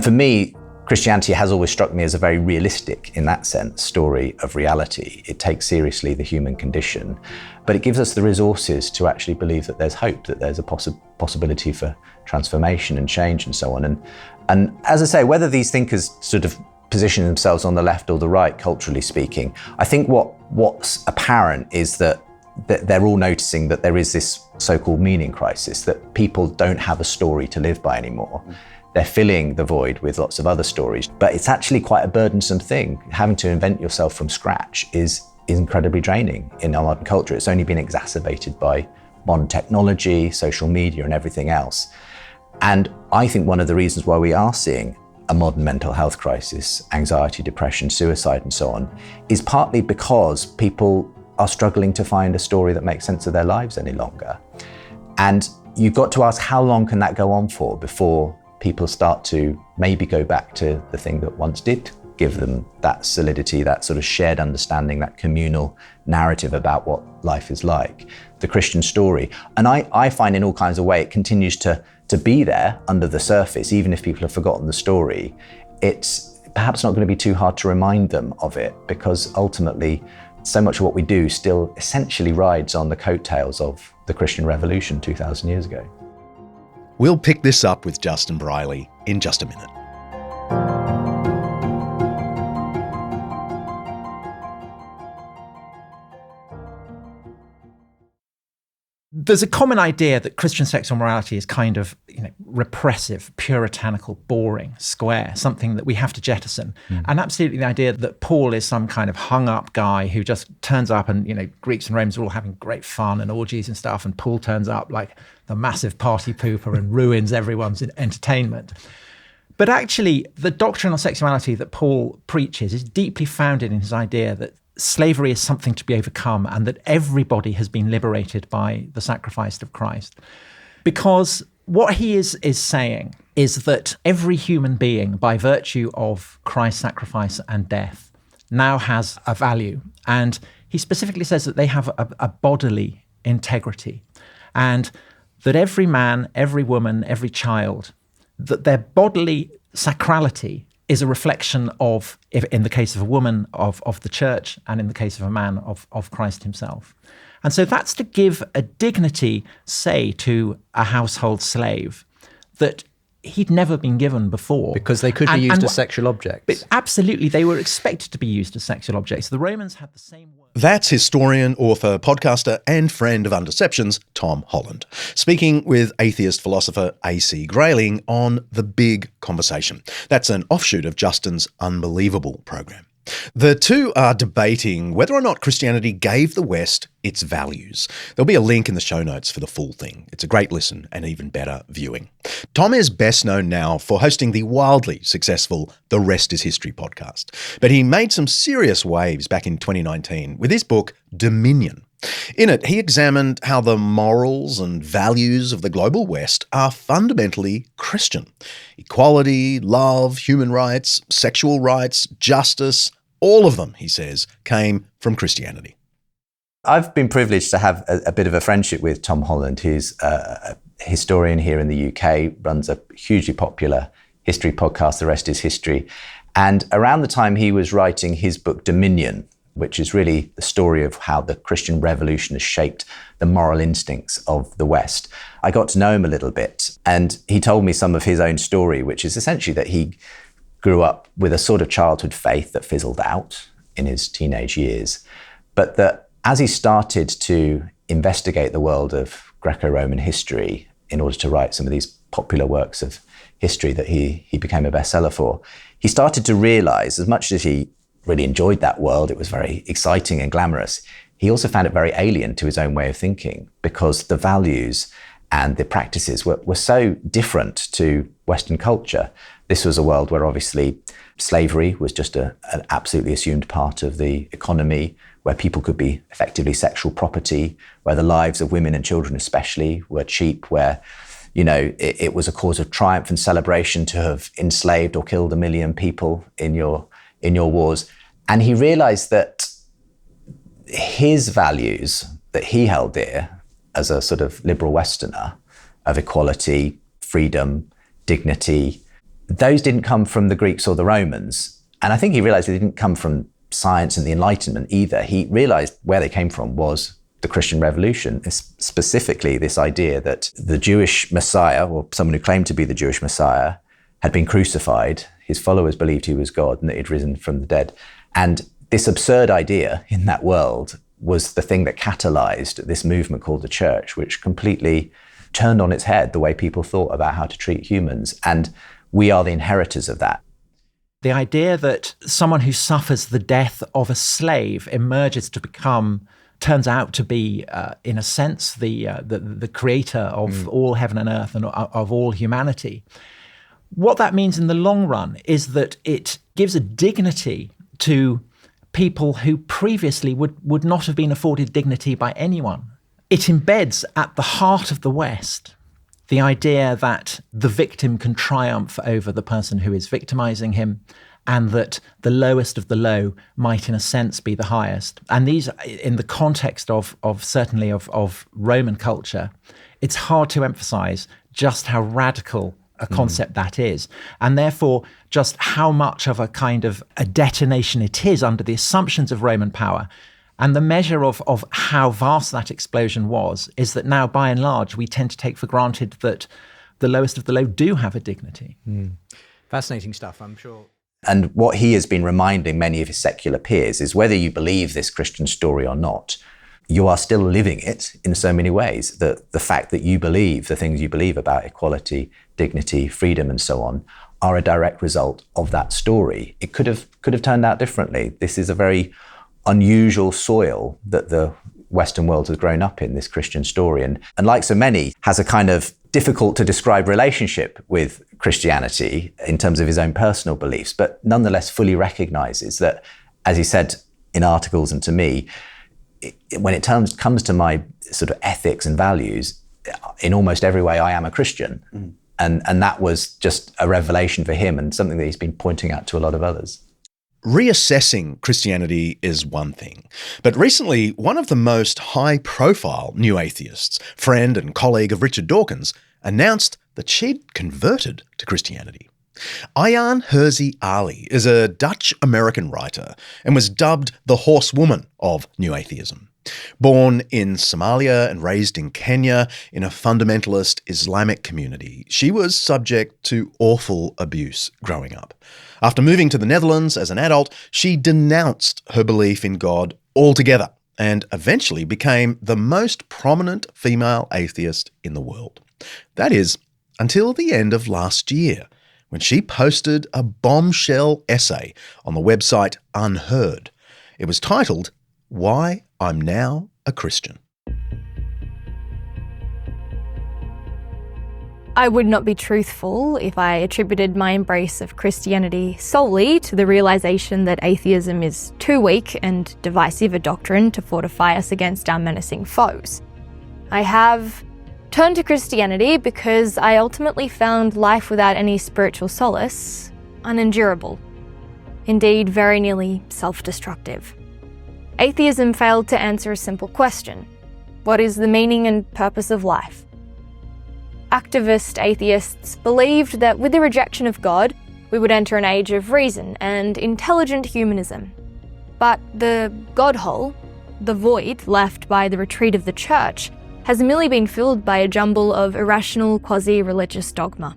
for me, Christianity has always struck me as a very realistic, in that sense, story of reality. It takes seriously the human condition, but it gives us the resources to actually believe that there's hope, that there's a possibility for transformation and change and so on. And as I say, whether these thinkers sort of position themselves on the left or the right, culturally speaking, I think what's apparent is that they're all noticing that there is this so-called meaning crisis, that people don't have a story to live by anymore. They're filling the void with lots of other stories. But it's actually quite a burdensome thing. Having to invent yourself from scratch is incredibly draining in our modern culture. It's only been exacerbated by modern technology, social media, and everything else. And I think one of the reasons why we are seeing a modern mental health crisis, anxiety, depression, suicide, and so on, is partly because people are struggling to find a story that makes sense of their lives any longer. And you've got to ask, how long can that go on for before people start to maybe go back to the thing that once did give them that solidity, that sort of shared understanding, that communal narrative about what life is like, the Christian story. And I find in all kinds of ways it continues to be there under the surface, even if people have forgotten the story. It's perhaps not going to be too hard to remind them of it, because ultimately so much of what we do still essentially rides on the coattails of the Christian Revolution 2,000 years ago. We'll pick this up with Justin Brierley in just a minute. There's a common idea that Christian sexual morality is kind of, repressive, puritanical, boring, square, something that we have to jettison. And absolutely the idea that Paul is some kind of hung-up guy who just turns up and, Greeks and Romans are all having great fun and orgies and stuff, and Paul turns up like the massive party pooper and ruins everyone's entertainment. But actually, the doctrine on sexuality that Paul preaches is deeply founded in his idea that slavery is something to be overcome and that everybody has been liberated by the sacrifice of Christ. Because what he is saying is that every human being, by virtue of Christ's sacrifice and death, now has a value. And he specifically says that they have a bodily integrity, and that every man, every woman, every child, that their bodily sacrality is a reflection of, if in the case of a woman, of the church, and in the case of a man, of Christ himself. And so that's to give a dignity, say, to a household slave that he'd never been given before. Because they could be used as sexual objects. But absolutely, they were expected to be used as sexual objects. The Romans had the same word. That's historian, author, podcaster, and friend of Undeceptions, Tom Holland, speaking with atheist philosopher A.C. Grayling on The Big Conversation. That's an offshoot of Justin's Unbelievable program. The two are debating whether or not Christianity gave the West its values. There'll be a link in the show notes for the full thing. It's a great listen and even better viewing. Tom is best known now for hosting the wildly successful The Rest is History podcast, but he made some serious waves back in 2019 with his book Dominion. In it, he examined how the morals and values of the global West are fundamentally Christian. Equality, love, human rights, sexual rights, justice, all of them, he says, came from Christianity. I've been privileged to have a bit of a friendship with Tom Holland, who's a historian here in the UK, runs a hugely popular history podcast, The Rest is History. And around the time he was writing his book Dominion, which is really the story of how the Christian Revolution has shaped the moral instincts of the West, I got to know him a little bit. And he told me some of his own story, which is essentially that he grew up with a sort of childhood faith that fizzled out in his teenage years. But that as he started to investigate the world of Greco-Roman history in order to write some of these popular works of history that he became a bestseller for, he started to realize, as much as he really enjoyed that world, it was very exciting and glamorous, he also found it very alien to his own way of thinking, because the values and the practices were so different to Western culture. This was a world where obviously slavery was just an absolutely assumed part of the economy, where people could be effectively sexual property, where the lives of women and children especially were cheap, where it was a cause of triumph and celebration to have enslaved or killed 1 million people in your wars. And he realized that his values that he held dear as a sort of liberal Westerner of equality, freedom, dignity, those didn't come from the Greeks or the Romans. And I think he realized they didn't come from science and the Enlightenment either. He realized where they came from was the Christian Revolution, specifically this idea that the Jewish Messiah, or someone who claimed to be the Jewish Messiah, had been crucified. His followers believed he was God and that he'd risen from the dead. And this absurd idea in that world was the thing that catalyzed this movement called the church, which completely turned on its head the way people thought about how to treat humans. And we are the inheritors of that. The idea that someone who suffers the death of a slave emerges to become, turns out to be, in a sense, the creator of all heaven and earth and of all humanity. What that means in the long run is that it gives a dignity to people who previously would not have been afforded dignity by anyone. It embeds at the heart of the West the idea that the victim can triumph over the person who is victimizing him, and that the lowest of the low might, in a sense, be the highest. And these, in the context of certainly of Roman culture, it's hard to emphasize just how radical a concept that is, and therefore just how much of a kind of a detonation it is under the assumptions of Roman power. And the measure of how vast that explosion was is that now, by and large, we tend to take for granted that the lowest of the low do have a dignity. Fascinating stuff, I'm sure. And what he has been reminding many of his secular peers is whether you believe this Christian story or not, you are still living it in so many ways. The fact that you believe the things you believe about equality, dignity, freedom, and so on are a direct result of that story. It could have turned out differently. This is a very unusual soil that the Western world has grown up in, this Christian story. And like so many, has a kind of difficult to describe relationship with Christianity in terms of his own personal beliefs, but nonetheless fully recognizes that, as he said in articles and to me, when it comes to my sort of ethics and values, in almost every way I am a Christian. And that was just a revelation for him and something that he's been pointing out to a lot of others. Reassessing Christianity is one thing, but recently one of the most high-profile new atheists, friend and colleague of Richard Dawkins, announced that she'd converted to Christianity. Ayaan Hirsi Ali is a Dutch-American writer and was dubbed the horsewoman of new atheism. Born in Somalia and raised in Kenya in a fundamentalist Islamic community, she was subject to awful abuse growing up. After moving to the Netherlands as an adult, she denounced her belief in God altogether and eventually became the most prominent female atheist in the world. That is, until the end of last year, when she posted a bombshell essay on the website Unheard. It was titled, "Why I'm Now a Christian." I would not be truthful if I attributed my embrace of Christianity solely to the realization that atheism is too weak and divisive a doctrine to fortify us against our menacing foes. I have turned to Christianity because I ultimately found life without any spiritual solace unendurable. Indeed, very nearly self-destructive. Atheism failed to answer a simple question: what is the meaning and purpose of life? Activist atheists believed that with the rejection of God, we would enter an age of reason and intelligent humanism. But the God hole, the void left by the retreat of the church, has merely been filled by a jumble of irrational quasi-religious dogma.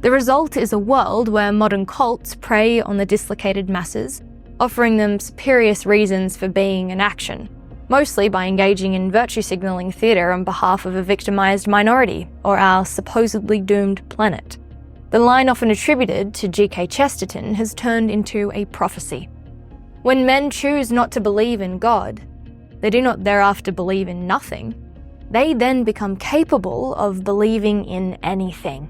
The result is a world where modern cults prey on the dislocated masses, offering them spurious reasons for being and action, mostly by engaging in virtue signalling theatre on behalf of a victimised minority or our supposedly doomed planet. The line often attributed to G.K. Chesterton has turned into a prophecy. When men choose not to believe in God, they do not thereafter believe in nothing. They then become capable of believing in anything.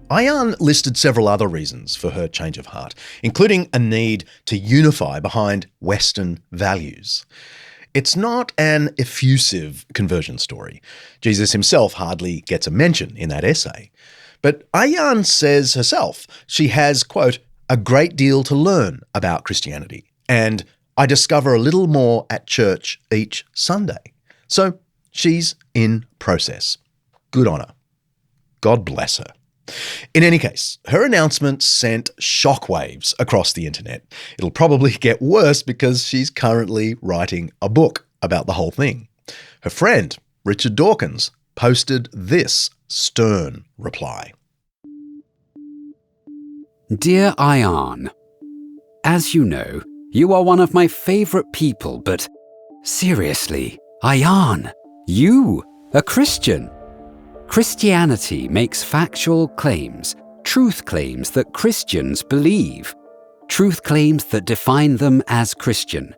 Ayaan listed several other reasons for her change of heart, including a need to unify behind Western values. It's not an effusive conversion story. Jesus himself hardly gets a mention in that essay. But Ayaan says herself she has, quote, a great deal to learn about Christianity, and I discover a little more at church each Sunday. So she's in process. Good on her. God bless her. In any case, her announcement sent shockwaves across the internet. It'll probably get worse because she's currently writing a book about the whole thing. Her friend, Richard Dawkins, posted this stern reply. Dear Ayaan, as you know, you are one of my favourite people, but seriously, Ayaan, you, a Christian? Christianity makes factual claims, truth claims that Christians believe, truth claims that define them as Christian.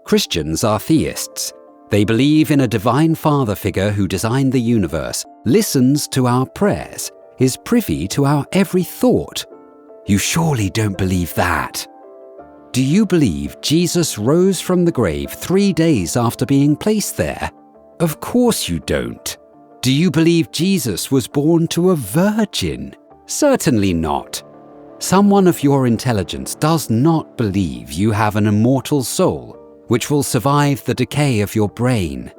Christians are theists. They believe in a divine father figure who designed the universe, listens to our prayers, is privy to our every thought. You surely don't believe that. Do you believe Jesus rose from the grave 3 days after being placed there? Of course you don't. Do you believe Jesus was born to a virgin? Certainly not. Someone of your intelligence does not believe you have an immortal soul which will survive the decay of your brain.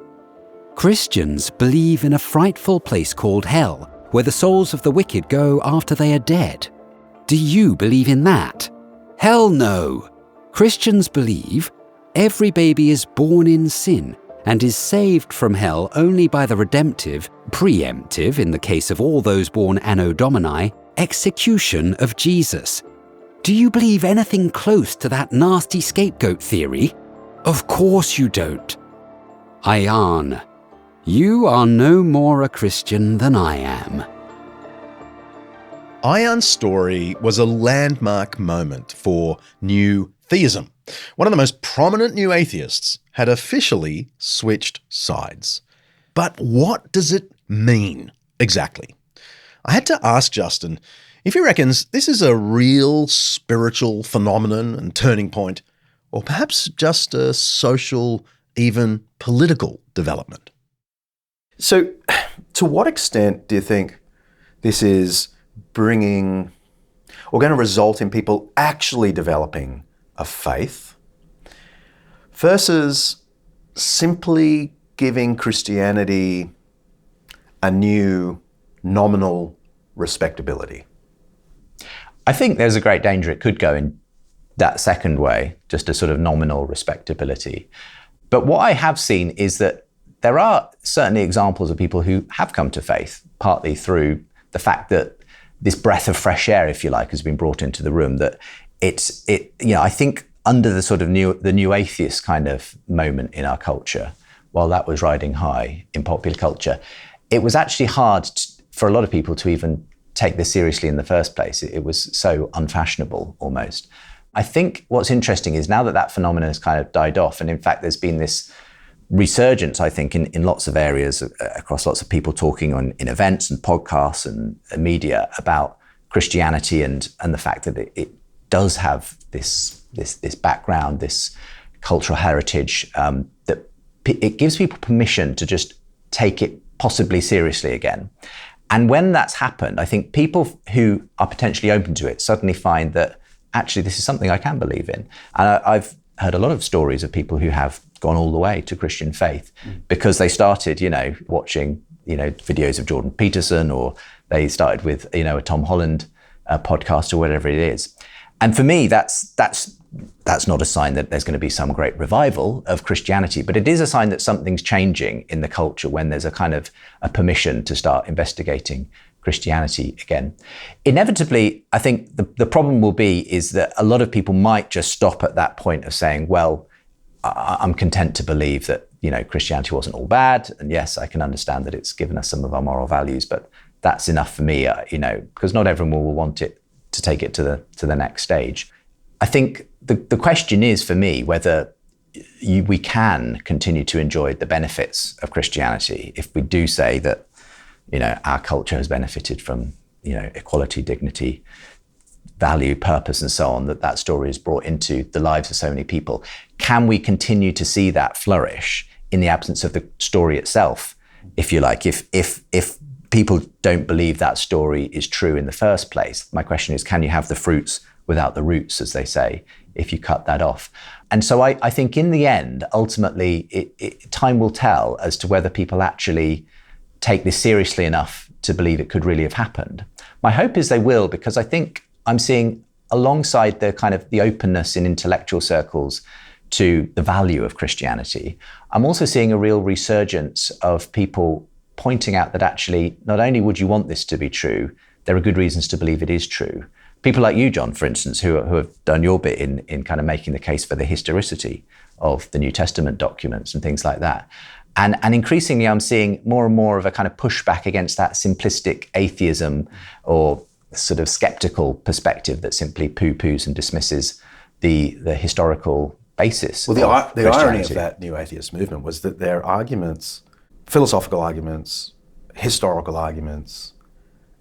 Christians believe in a frightful place called hell, where the souls of the wicked go after they are dead. Do you believe in that? Hell no! Christians believe every baby is born in sin and is saved from hell only by the redemptive, preemptive in the case of all those born Anno Domini, execution of Jesus. Do you believe anything close to that nasty scapegoat theory? Of course you don't. Ayan, you are no more a Christian than I am. Ayan's story was a landmark moment for new theism. One of the most prominent new atheists had officially switched sides. But what does it mean exactly? I had to ask Justin if he reckons this is a real spiritual phenomenon and turning point, or perhaps just a social, even political development. So, to what extent do you think this is bringing, or going to result in people actually developing a faith versus simply giving Christianity a new nominal respectability? I think there's a great danger it could go in that second way, just a sort of nominal respectability. But what I have seen is that there are certainly examples of people who have come to faith, partly through the fact that this breath of fresh air, if you like, has been brought into the room, that I think under the sort of the new atheist kind of moment in our culture, while that was riding high in popular culture, it was actually hard for a lot of people to even take this seriously in the first place. It was so unfashionable almost. I think what's interesting is now that that phenomenon has kind of died off, and in fact there's been this resurgence, I think, in lots of areas, across lots of people talking in events and podcasts and media about Christianity and the fact that it does have this background, this cultural heritage, that it gives people permission to just take it possibly seriously again. And when that's happened, I think people who are potentially open to it suddenly find that actually this is something I can believe in. And I've heard a lot of stories of people who have gone all the way to Christian faith because they started, watching, videos of Jordan Peterson, or they started with, a Tom Holland podcast or whatever it is. And for me, that's not a sign that there's going to be some great revival of Christianity, but it is a sign that something's changing in the culture when there's a kind of a permission to start investigating Christianity again. Inevitably, I think the problem will be is that a lot of people might just stop at that point of saying, well, I'm content to believe that, Christianity wasn't all bad. And yes, I can understand that it's given us some of our moral values, but that's enough for me, because not everyone will want it to take it to the next stage. I think the question is for me whether we can continue to enjoy the benefits of Christianity if we do say that, our culture has benefited from, equality, dignity, value, purpose, and so on, that story is brought into the lives of so many people. Can we continue to see that flourish in the absence of the story itself, if you like? If people don't believe that story is true in the first place, my question is, can you have the fruits without the roots, as they say, if you cut that off? And so I think in the end, ultimately, time will tell as to whether people actually take this seriously enough to believe it could really have happened. My hope is they will, because I think I'm seeing, alongside the kind of the openness in intellectual circles to the value of Christianity, I'm also seeing a real resurgence of people pointing out that actually, not only would you want this to be true, there are good reasons to believe it is true. People like you, John, for instance, who have done your bit in kind of making the case for the historicity of the New Testament documents and things like that. And increasingly, I'm seeing more and more of a kind of pushback against that simplistic atheism or sort of skeptical perspective that simply poo-poos and dismisses the historical basis. Well, the irony of Christianity. that new atheist movement was that their arguments, philosophical arguments, historical arguments,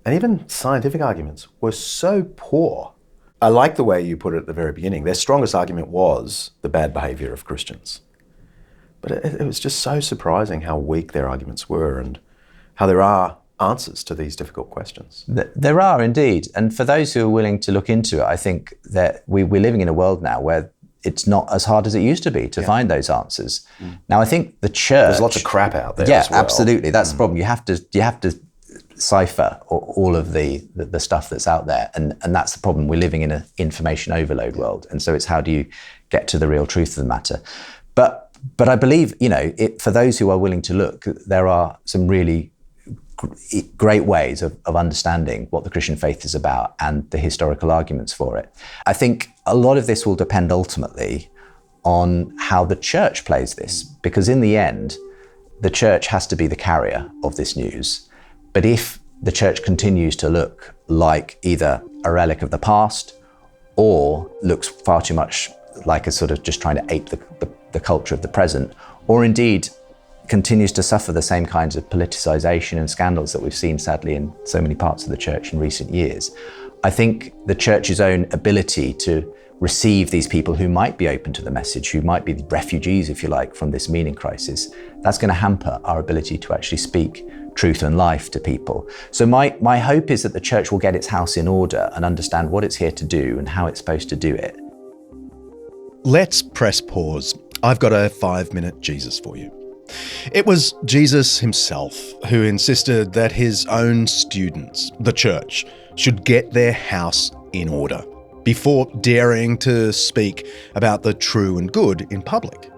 and even scientific arguments were so poor. I like the way you put it at the very beginning. Their strongest argument was the bad behaviour of Christians. But it was just so surprising how weak their arguments were and how there are answers to these difficult questions. There are indeed. And for those who are willing to look into it, I think that we're living in a world now where it's not as hard as it used to be to find those answers. Now, I think the church... There's lots of crap out there Yeah, as well. absolutely. That's the problem. You have to cipher all of the stuff that's out there. And that's the problem. We're living in an information overload world. And so it's how do you get to the real truth of the matter? But I believe, for those who are willing to look, there are some really great ways of understanding what the Christian faith is about and the historical arguments for it. I think a lot of this will depend ultimately on how the church plays this, because in the end, the church has to be the carrier of this news. But if the church continues to look like either a relic of the past or looks far too much like a sort of just trying to ape the culture of the present, or indeed continues to suffer the same kinds of politicization and scandals that we've seen sadly in so many parts of the church in recent years, I think the church's own ability to receive these people who might be open to the message, who might be refugees, if you like, from this meaning crisis, that's going to hamper our ability to actually speak truth and life to people. So my hope is that the church will get its house in order and understand what it's here to do and how it's supposed to do it. Let's press pause. I've got a 5-minute Jesus for you. It was Jesus himself who insisted that his own students, the church, should get their house in order before daring to speak about the true and good in public.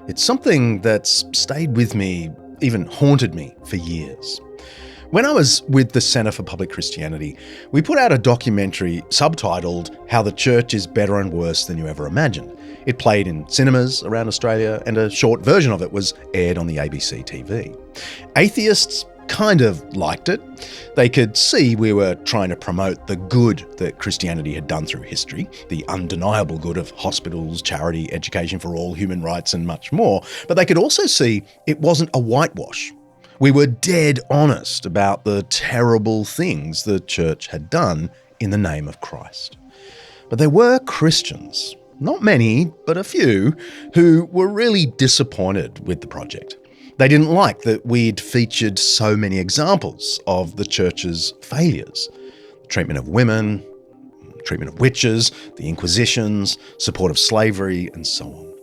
It's something that's stayed with me, even haunted me for years. When I was with the Centre for Public Christianity, we put out a documentary subtitled How the Church is Better and Worse Than You Ever Imagined. It played in cinemas around Australia, and a short version of it was aired on the ABC TV. Atheists kind of liked it. They could see we were trying to promote the good that Christianity had done through history, the undeniable good of hospitals, charity, education for all, human rights, and much more. But they could also see it wasn't a whitewash. We were dead honest about the terrible things the church had done in the name of Christ. But there were Christians, not many, but a few, who were really disappointed with the project. They didn't like that we'd featured so many examples of the church's failures. Treatment of women, treatment of witches, the Inquisitions, support of slavery, and so on.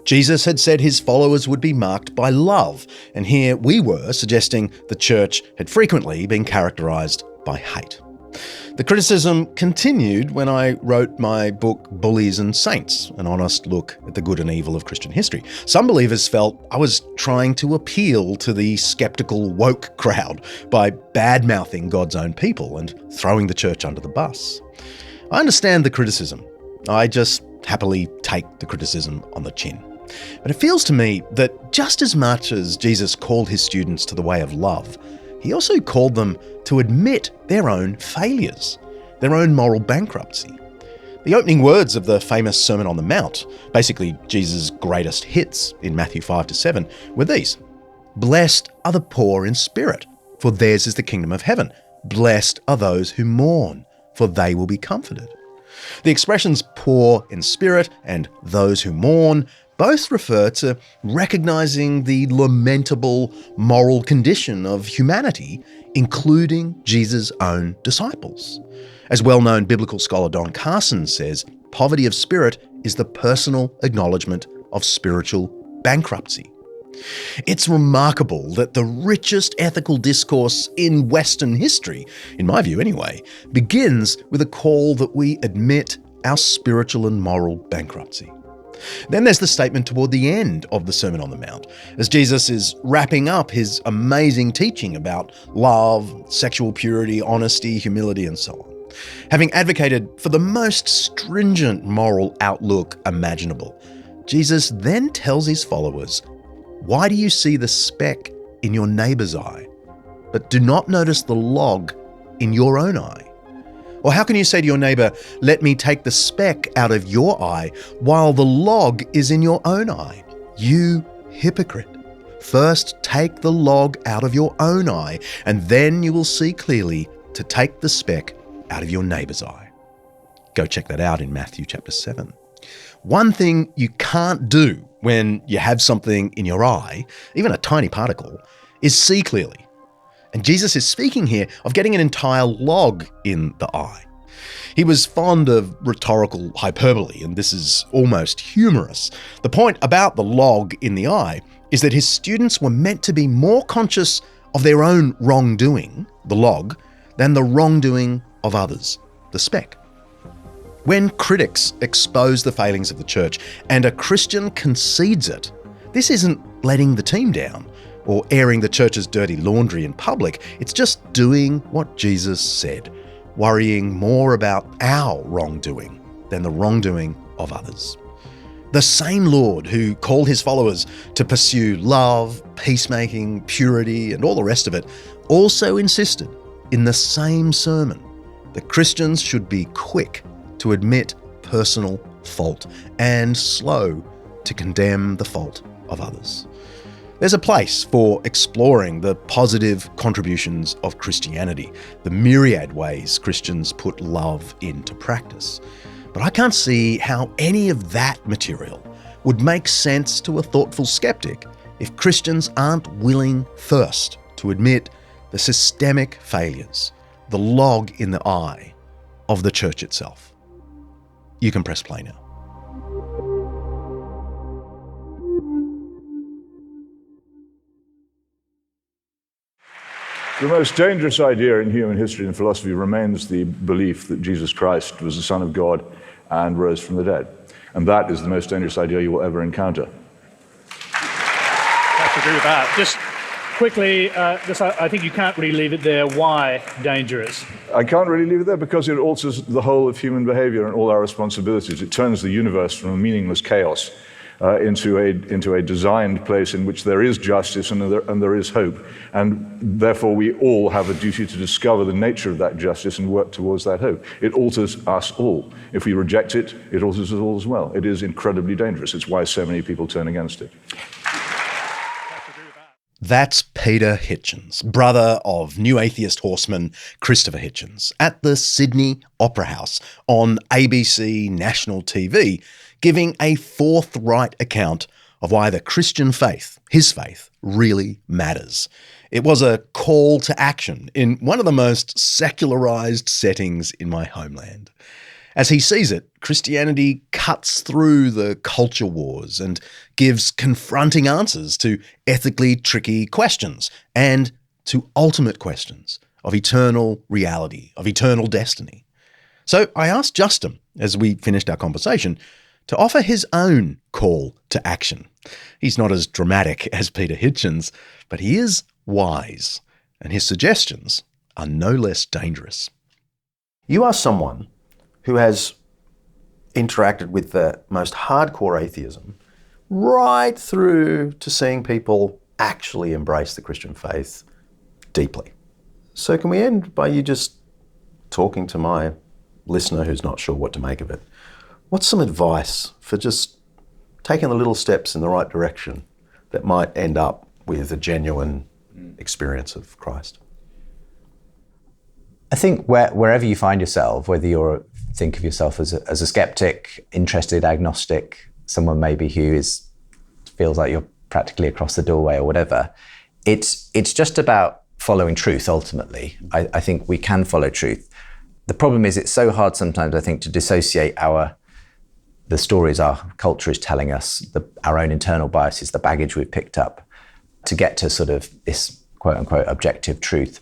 Jesus had said his followers would be marked by love, and here we were suggesting the church had frequently been characterised by hate. The criticism continued when I wrote my book Bullies and Saints, an honest look at the good and evil of Christian history. Some believers felt I was trying to appeal to the sceptical woke crowd by bad-mouthing God's own people and throwing the church under the bus. I understand the criticism. I just happily take the criticism on the chin. But it feels to me that just as much as Jesus called his students to the way of love, he also called them to admit their own failures, their own moral bankruptcy. The opening words of the famous Sermon on the Mount, basically Jesus' greatest hits in Matthew 5-7, were these: "Blessed are the poor in spirit, for theirs is the kingdom of heaven. Blessed are those who mourn, for they will be comforted." The expressions poor in spirit and those who mourn both refer to recognizing the lamentable moral condition of humanity, including Jesus' own disciples. As well-known biblical scholar Don Carson says, poverty of spirit is the personal acknowledgement of spiritual bankruptcy. It's remarkable that the richest ethical discourse in Western history, in my view anyway, begins with a call that we admit our spiritual and moral bankruptcy. Then there's the statement toward the end of the Sermon on the Mount, as Jesus is wrapping up his amazing teaching about love, sexual purity, honesty, humility, and so on. Having advocated for the most stringent moral outlook imaginable, Jesus then tells his followers, Why do you see the speck in your neighbour's eye, but do not notice the log in your own eye? Or how can you say to your neighbour, let me take the speck out of your eye, while the log is in your own eye? You hypocrite. First take the log out of your own eye, and then you will see clearly to take the speck out of your neighbour's eye. Go check that out in Matthew chapter 7. One thing you can't do when you have something in your eye, even a tiny particle, is see clearly. And Jesus is speaking here of getting an entire log in the eye. He was fond of rhetorical hyperbole, and this is almost humorous. The point about the log in the eye is that his students were meant to be more conscious of their own wrongdoing, the log, than the wrongdoing of others, the speck. When critics expose the failings of the church and a Christian concedes it, this isn't letting the team down or airing the church's dirty laundry in public. It's just doing what Jesus said, worrying more about our wrongdoing than the wrongdoing of others. The same Lord who called his followers to pursue love, peacemaking, purity, and all the rest of it, also insisted in the same sermon that Christians should be quick to admit personal fault and slow to condemn the fault of others. There's a place for exploring the positive contributions of Christianity, the myriad ways Christians put love into practice. But I can't see how any of that material would make sense to a thoughtful skeptic if Christians aren't willing first to admit the systemic failures, the log in the eye of the church itself. You can press play now. The most dangerous idea in human history and philosophy remains the belief that Jesus Christ was the Son of God and rose from the dead. And that is the most dangerous idea you will ever encounter. I have to agree with that. Just quickly, I think you can't really leave it there. Why dangerous? I can't really leave it there because it alters the whole of human behavior and all our responsibilities. It turns the universe from a meaningless chaos into a designed place in which there is justice and there is hope. And therefore we all have a duty to discover the nature of that justice and work towards that hope. It alters us all. If we reject it, it alters us all as well. It is incredibly dangerous. It's why so many people turn against it. That's Peter Hitchens, brother of new atheist horseman Christopher Hitchens, at the Sydney Opera House on ABC National TV, giving a forthright account of why the Christian faith, his faith, really matters. It was a call to action in one of the most secularized settings in my homeland. As he sees it, Christianity cuts through the culture wars and gives confronting answers to ethically tricky questions and to ultimate questions of eternal reality, of eternal destiny. So I asked Justin, as we finished our conversation, to offer his own call to action. He's not as dramatic as Peter Hitchens, but he is wise, and his suggestions are no less dangerous. You are someone who has interacted with the most hardcore atheism right through to seeing people actually embrace the Christian faith deeply. So can we end by you just talking to my listener who's not sure what to make of it? What's some advice for just taking the little steps in the right direction that might end up with a genuine experience of Christ? I think wherever you find yourself, whether you think of yourself as a skeptic, interested, agnostic, someone maybe who feels like you're practically across the doorway or whatever, it's just about following truth ultimately. I think we can follow truth. The problem is it's so hard sometimes, I think, to dissociate the stories our culture is telling us, our own internal biases, the baggage we've picked up, to get to sort of this quote-unquote objective truth.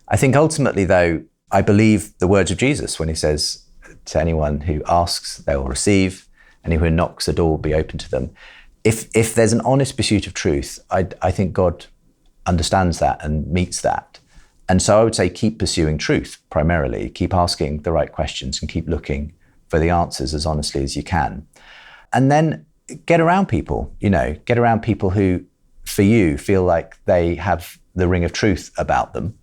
I think ultimately, though, I believe the words of Jesus when he says to anyone who asks, they will receive, anyone who knocks, the door will be open to them. If there's an honest pursuit of truth, I think God understands that and meets that. And so I would say keep pursuing truth primarily, keep asking the right questions and keep looking for the answers as honestly as you can. And then get around people, get around people who for you feel like they have the ring of truth about them,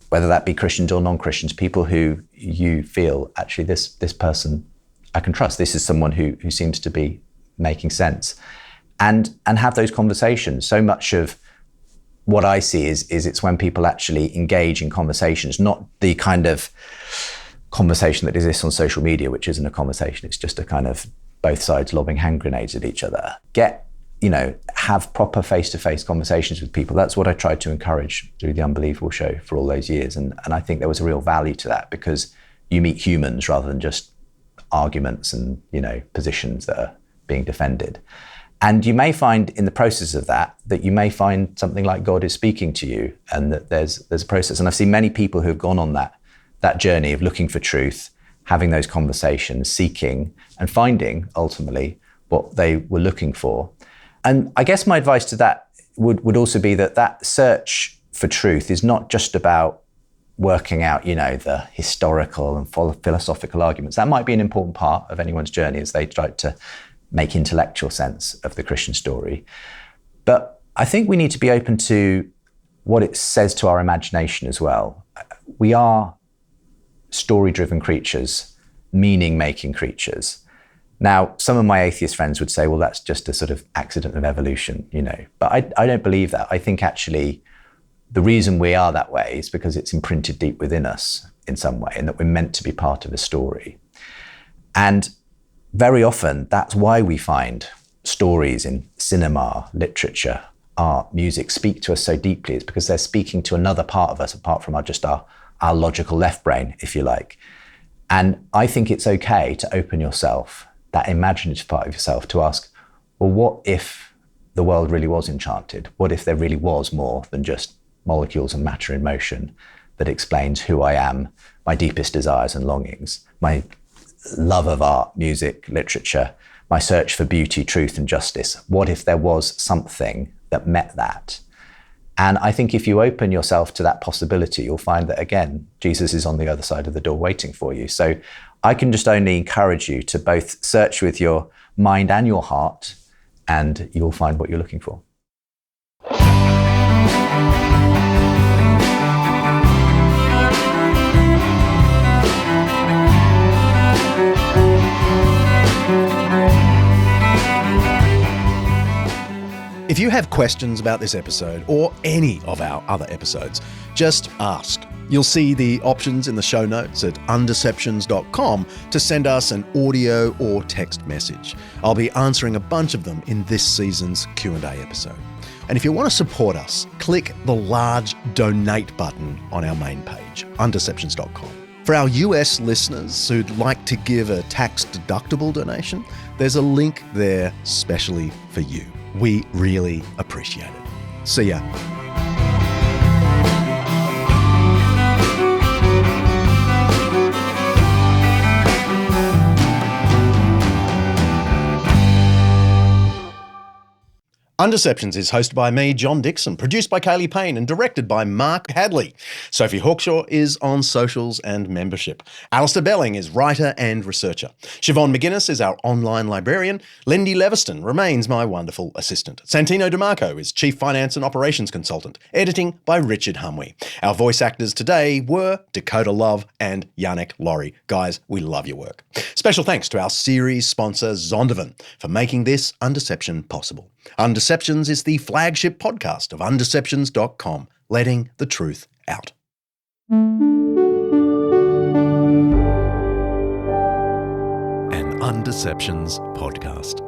whether that be Christians or non-Christians, people who you feel, actually, this person I can trust. This is someone who seems to be making sense. And have those conversations. So much of what I see is it's when people actually engage in conversations, not the kind of conversation that exists on social media, which isn't a conversation. It's just a kind of both sides lobbing hand grenades at each other. Have proper face-to-face conversations with people. That's what I tried to encourage through The Unbelievable Show for all those years. And I think there was a real value to that, because you meet humans rather than just arguments and, positions that are being defended. And you may find in the process of that you may find something like God is speaking to you, and that there's a process. And I've seen many people who have gone on that journey of looking for truth, having those conversations, seeking and finding ultimately what they were looking for. And I guess my advice to that would also be that search for truth is not just about working out, the historical and philosophical arguments. That might be an important part of anyone's journey as they try to make intellectual sense of the Christian story. But I think we need to be open to what it says to our imagination as well. We are story-driven creatures, meaning-making creatures. Now, some of my atheist friends would say, well, that's just a sort of accident of evolution, But I don't believe that. I think actually the reason we are that way is because it's imprinted deep within us in some way, and that we're meant to be part of a story. And very often, that's why we find stories in cinema, literature, art, music speak to us so deeply. It's because they're speaking to another part of us, apart from our logical left brain, if you like. And I think it's okay to open yourself, that imaginative part of yourself, to ask, well, what if the world really was enchanted? What if there really was more than just molecules and matter in motion that explains who I am, my deepest desires and longings, my love of art, music, literature, my search for beauty, truth and justice? What if there was something that met that? And I think if you open yourself to that possibility, you'll find that, again, Jesus is on the other side of the door waiting for you. So I can just only encourage you to both search with your mind and your heart, and you'll find what you're looking for. If you have questions about this episode or any of our other episodes, just ask. You'll see the options in the show notes at undeceptions.com to send us an audio or text message. I'll be answering a bunch of them in this season's Q&A episode. And if you want to support us, click the large donate button on our main page, undeceptions.com. For our US listeners who'd like to give a tax-deductible donation, there's a link there specially for you. We really appreciate it. See ya. Undeceptions is hosted by me, John Dixon, produced by Kaylee Payne and directed by Mark Hadley. Sophie Hawkshaw is on socials and membership. Alistair Belling is writer and researcher. Siobhan McGuinness is our online librarian. Lindy Leviston remains my wonderful assistant. Santino DeMarco is chief finance and operations consultant. Editing by Richard Humwee. Our voice actors today were Dakota Love and Yannick Laurie. Guys, we love your work. Special thanks to our series sponsor, Zondervan, for making this Undeception possible. Undeceptions is the flagship podcast of undeceptions.com, letting the truth out. An Undeceptions podcast.